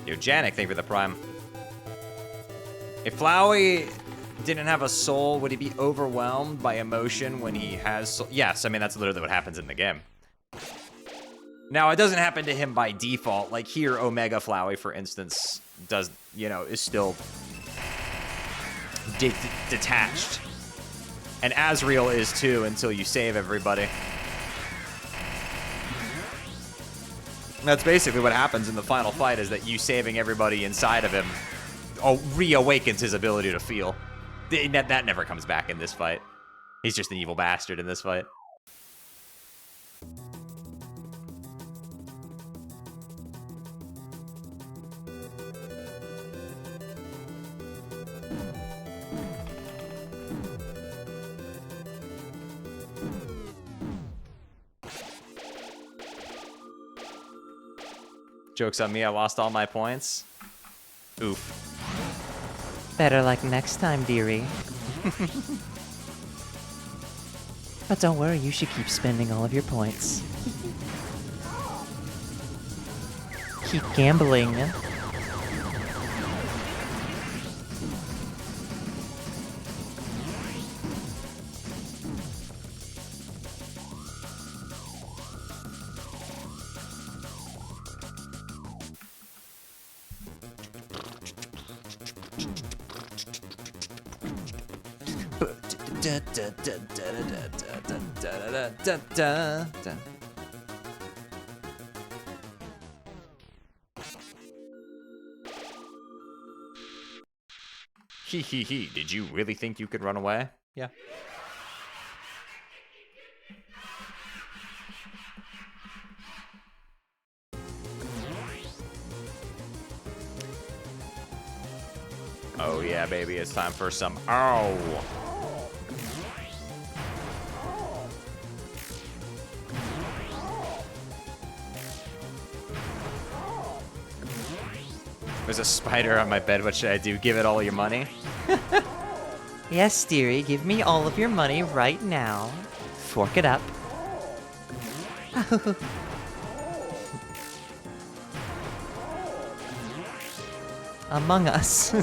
Yo, Janik, thank you for the prime. If Flowey didn't have a soul, would he be overwhelmed by emotion when he has soul? Yes, I mean, that's literally what happens in the game. Now, it doesn't happen to him by default. Like here, Omega Flowey, for instance, does, you know, is still detached. And Asriel is too, until you save everybody. That's basically what happens in the final fight, is that you saving everybody inside of him reawakens his ability to feel. That never comes back in this fight. He's just an evil bastard in this fight. Joke's on me, I lost all my points. Oof. Better luck next time, dearie. But don't worry, you should keep spending all of your points. Keep gambling. Hee hee hee, did you really think you could run away? Yeah. Oh yeah, baby, it's time for some... Ow! There's a spider on my bed. What should I do? Give it all your money? Yes, dearie, give me all of your money right now. Fork it up. Among Us.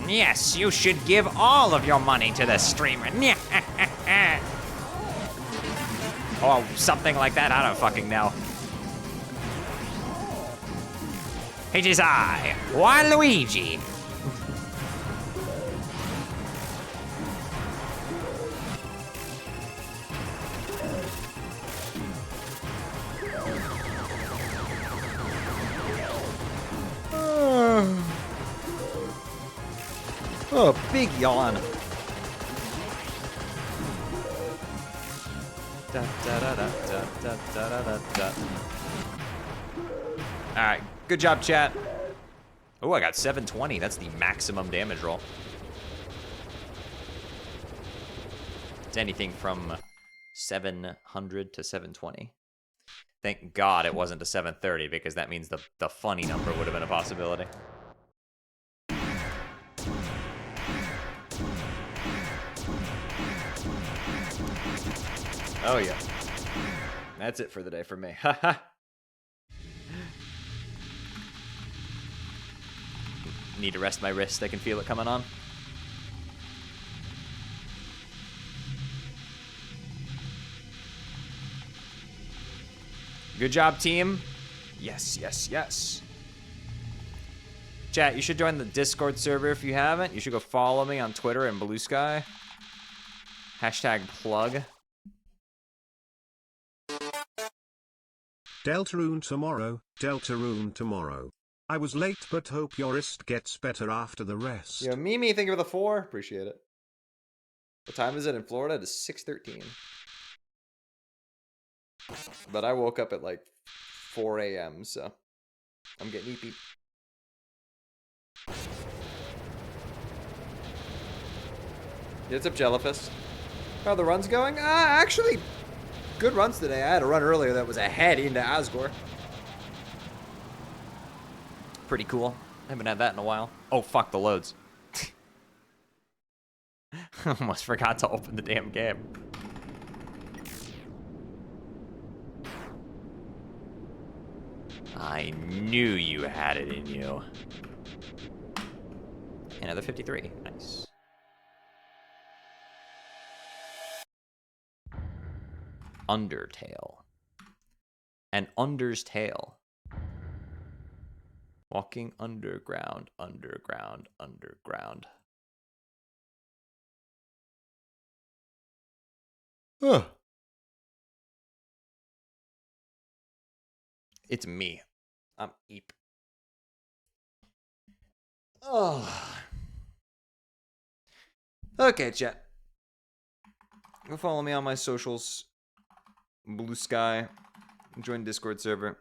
Yes, you should give all of your money to the streamer. Or something like that, I don't fucking know. It is I, Waluigi. Oh, big yawn. Alright, good job, chat. Oh, I got 720. That's the maximum damage roll. It's anything from 700 to 720. Thank God it wasn't a 730, because that means the funny number would have been a possibility. Oh, yeah. That's it for the day for me. Haha. Need to rest my wrist. I can feel it coming on. Good job, team. Yes, yes, yes. Chat, you should join the Discord server if you haven't. You should go follow me on Twitter and Blue Sky. Hashtag plug. Deltarune tomorrow, Deltarune tomorrow. I was late but hope your wrist gets better after the rest. Yo, Mimi, thank you for the 4. Appreciate it. What time is it in Florida? It is 6:13. But I woke up at like 4 a.m., so I'm getting eepy. What's up, Jellyfist? How are the runs going? Actually, good runs today. I had a run earlier that was ahead into Asgore. Pretty cool. I haven't had that in a while. Oh, fuck, the loads. Almost forgot to open the damn game. I knew you had it in you. Another 53. Nice. Undertale. An Under's Tale. Walking underground, underground, underground. Huh. It's me. I'm Eep. Oh. Okay, chat. Go follow me on my socials. Blue Sky. Join Discord server.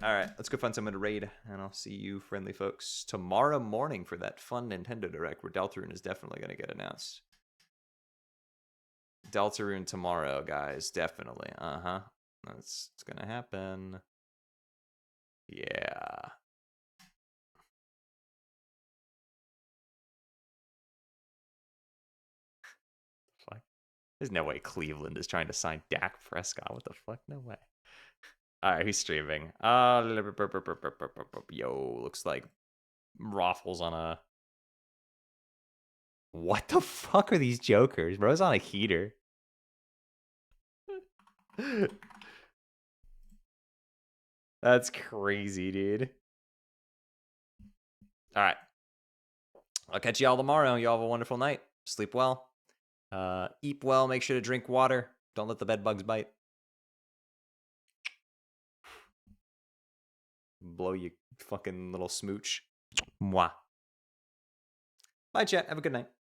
Alright, let's go find someone to raid, and I'll see you friendly folks tomorrow morning for that fun Nintendo Direct where Deltarune is definitely going to get announced. Deltarune tomorrow, guys. Definitely. Uh-huh. That's going to happen. Yeah. Fuck. There's no way Cleveland is trying to sign Dak Prescott. What the fuck? No way. Alright, who's streaming? Yo, looks like Raffles on a... What the fuck are these jokers? Bro's on a heater. That's crazy, dude. Alright. I'll catch y'all tomorrow. Y'all have a wonderful night. Sleep well. Eat well. Make sure to drink water. Don't let the bed bugs bite. Blow you fucking little smooch. Mwah. Bye, chat. Have a good night.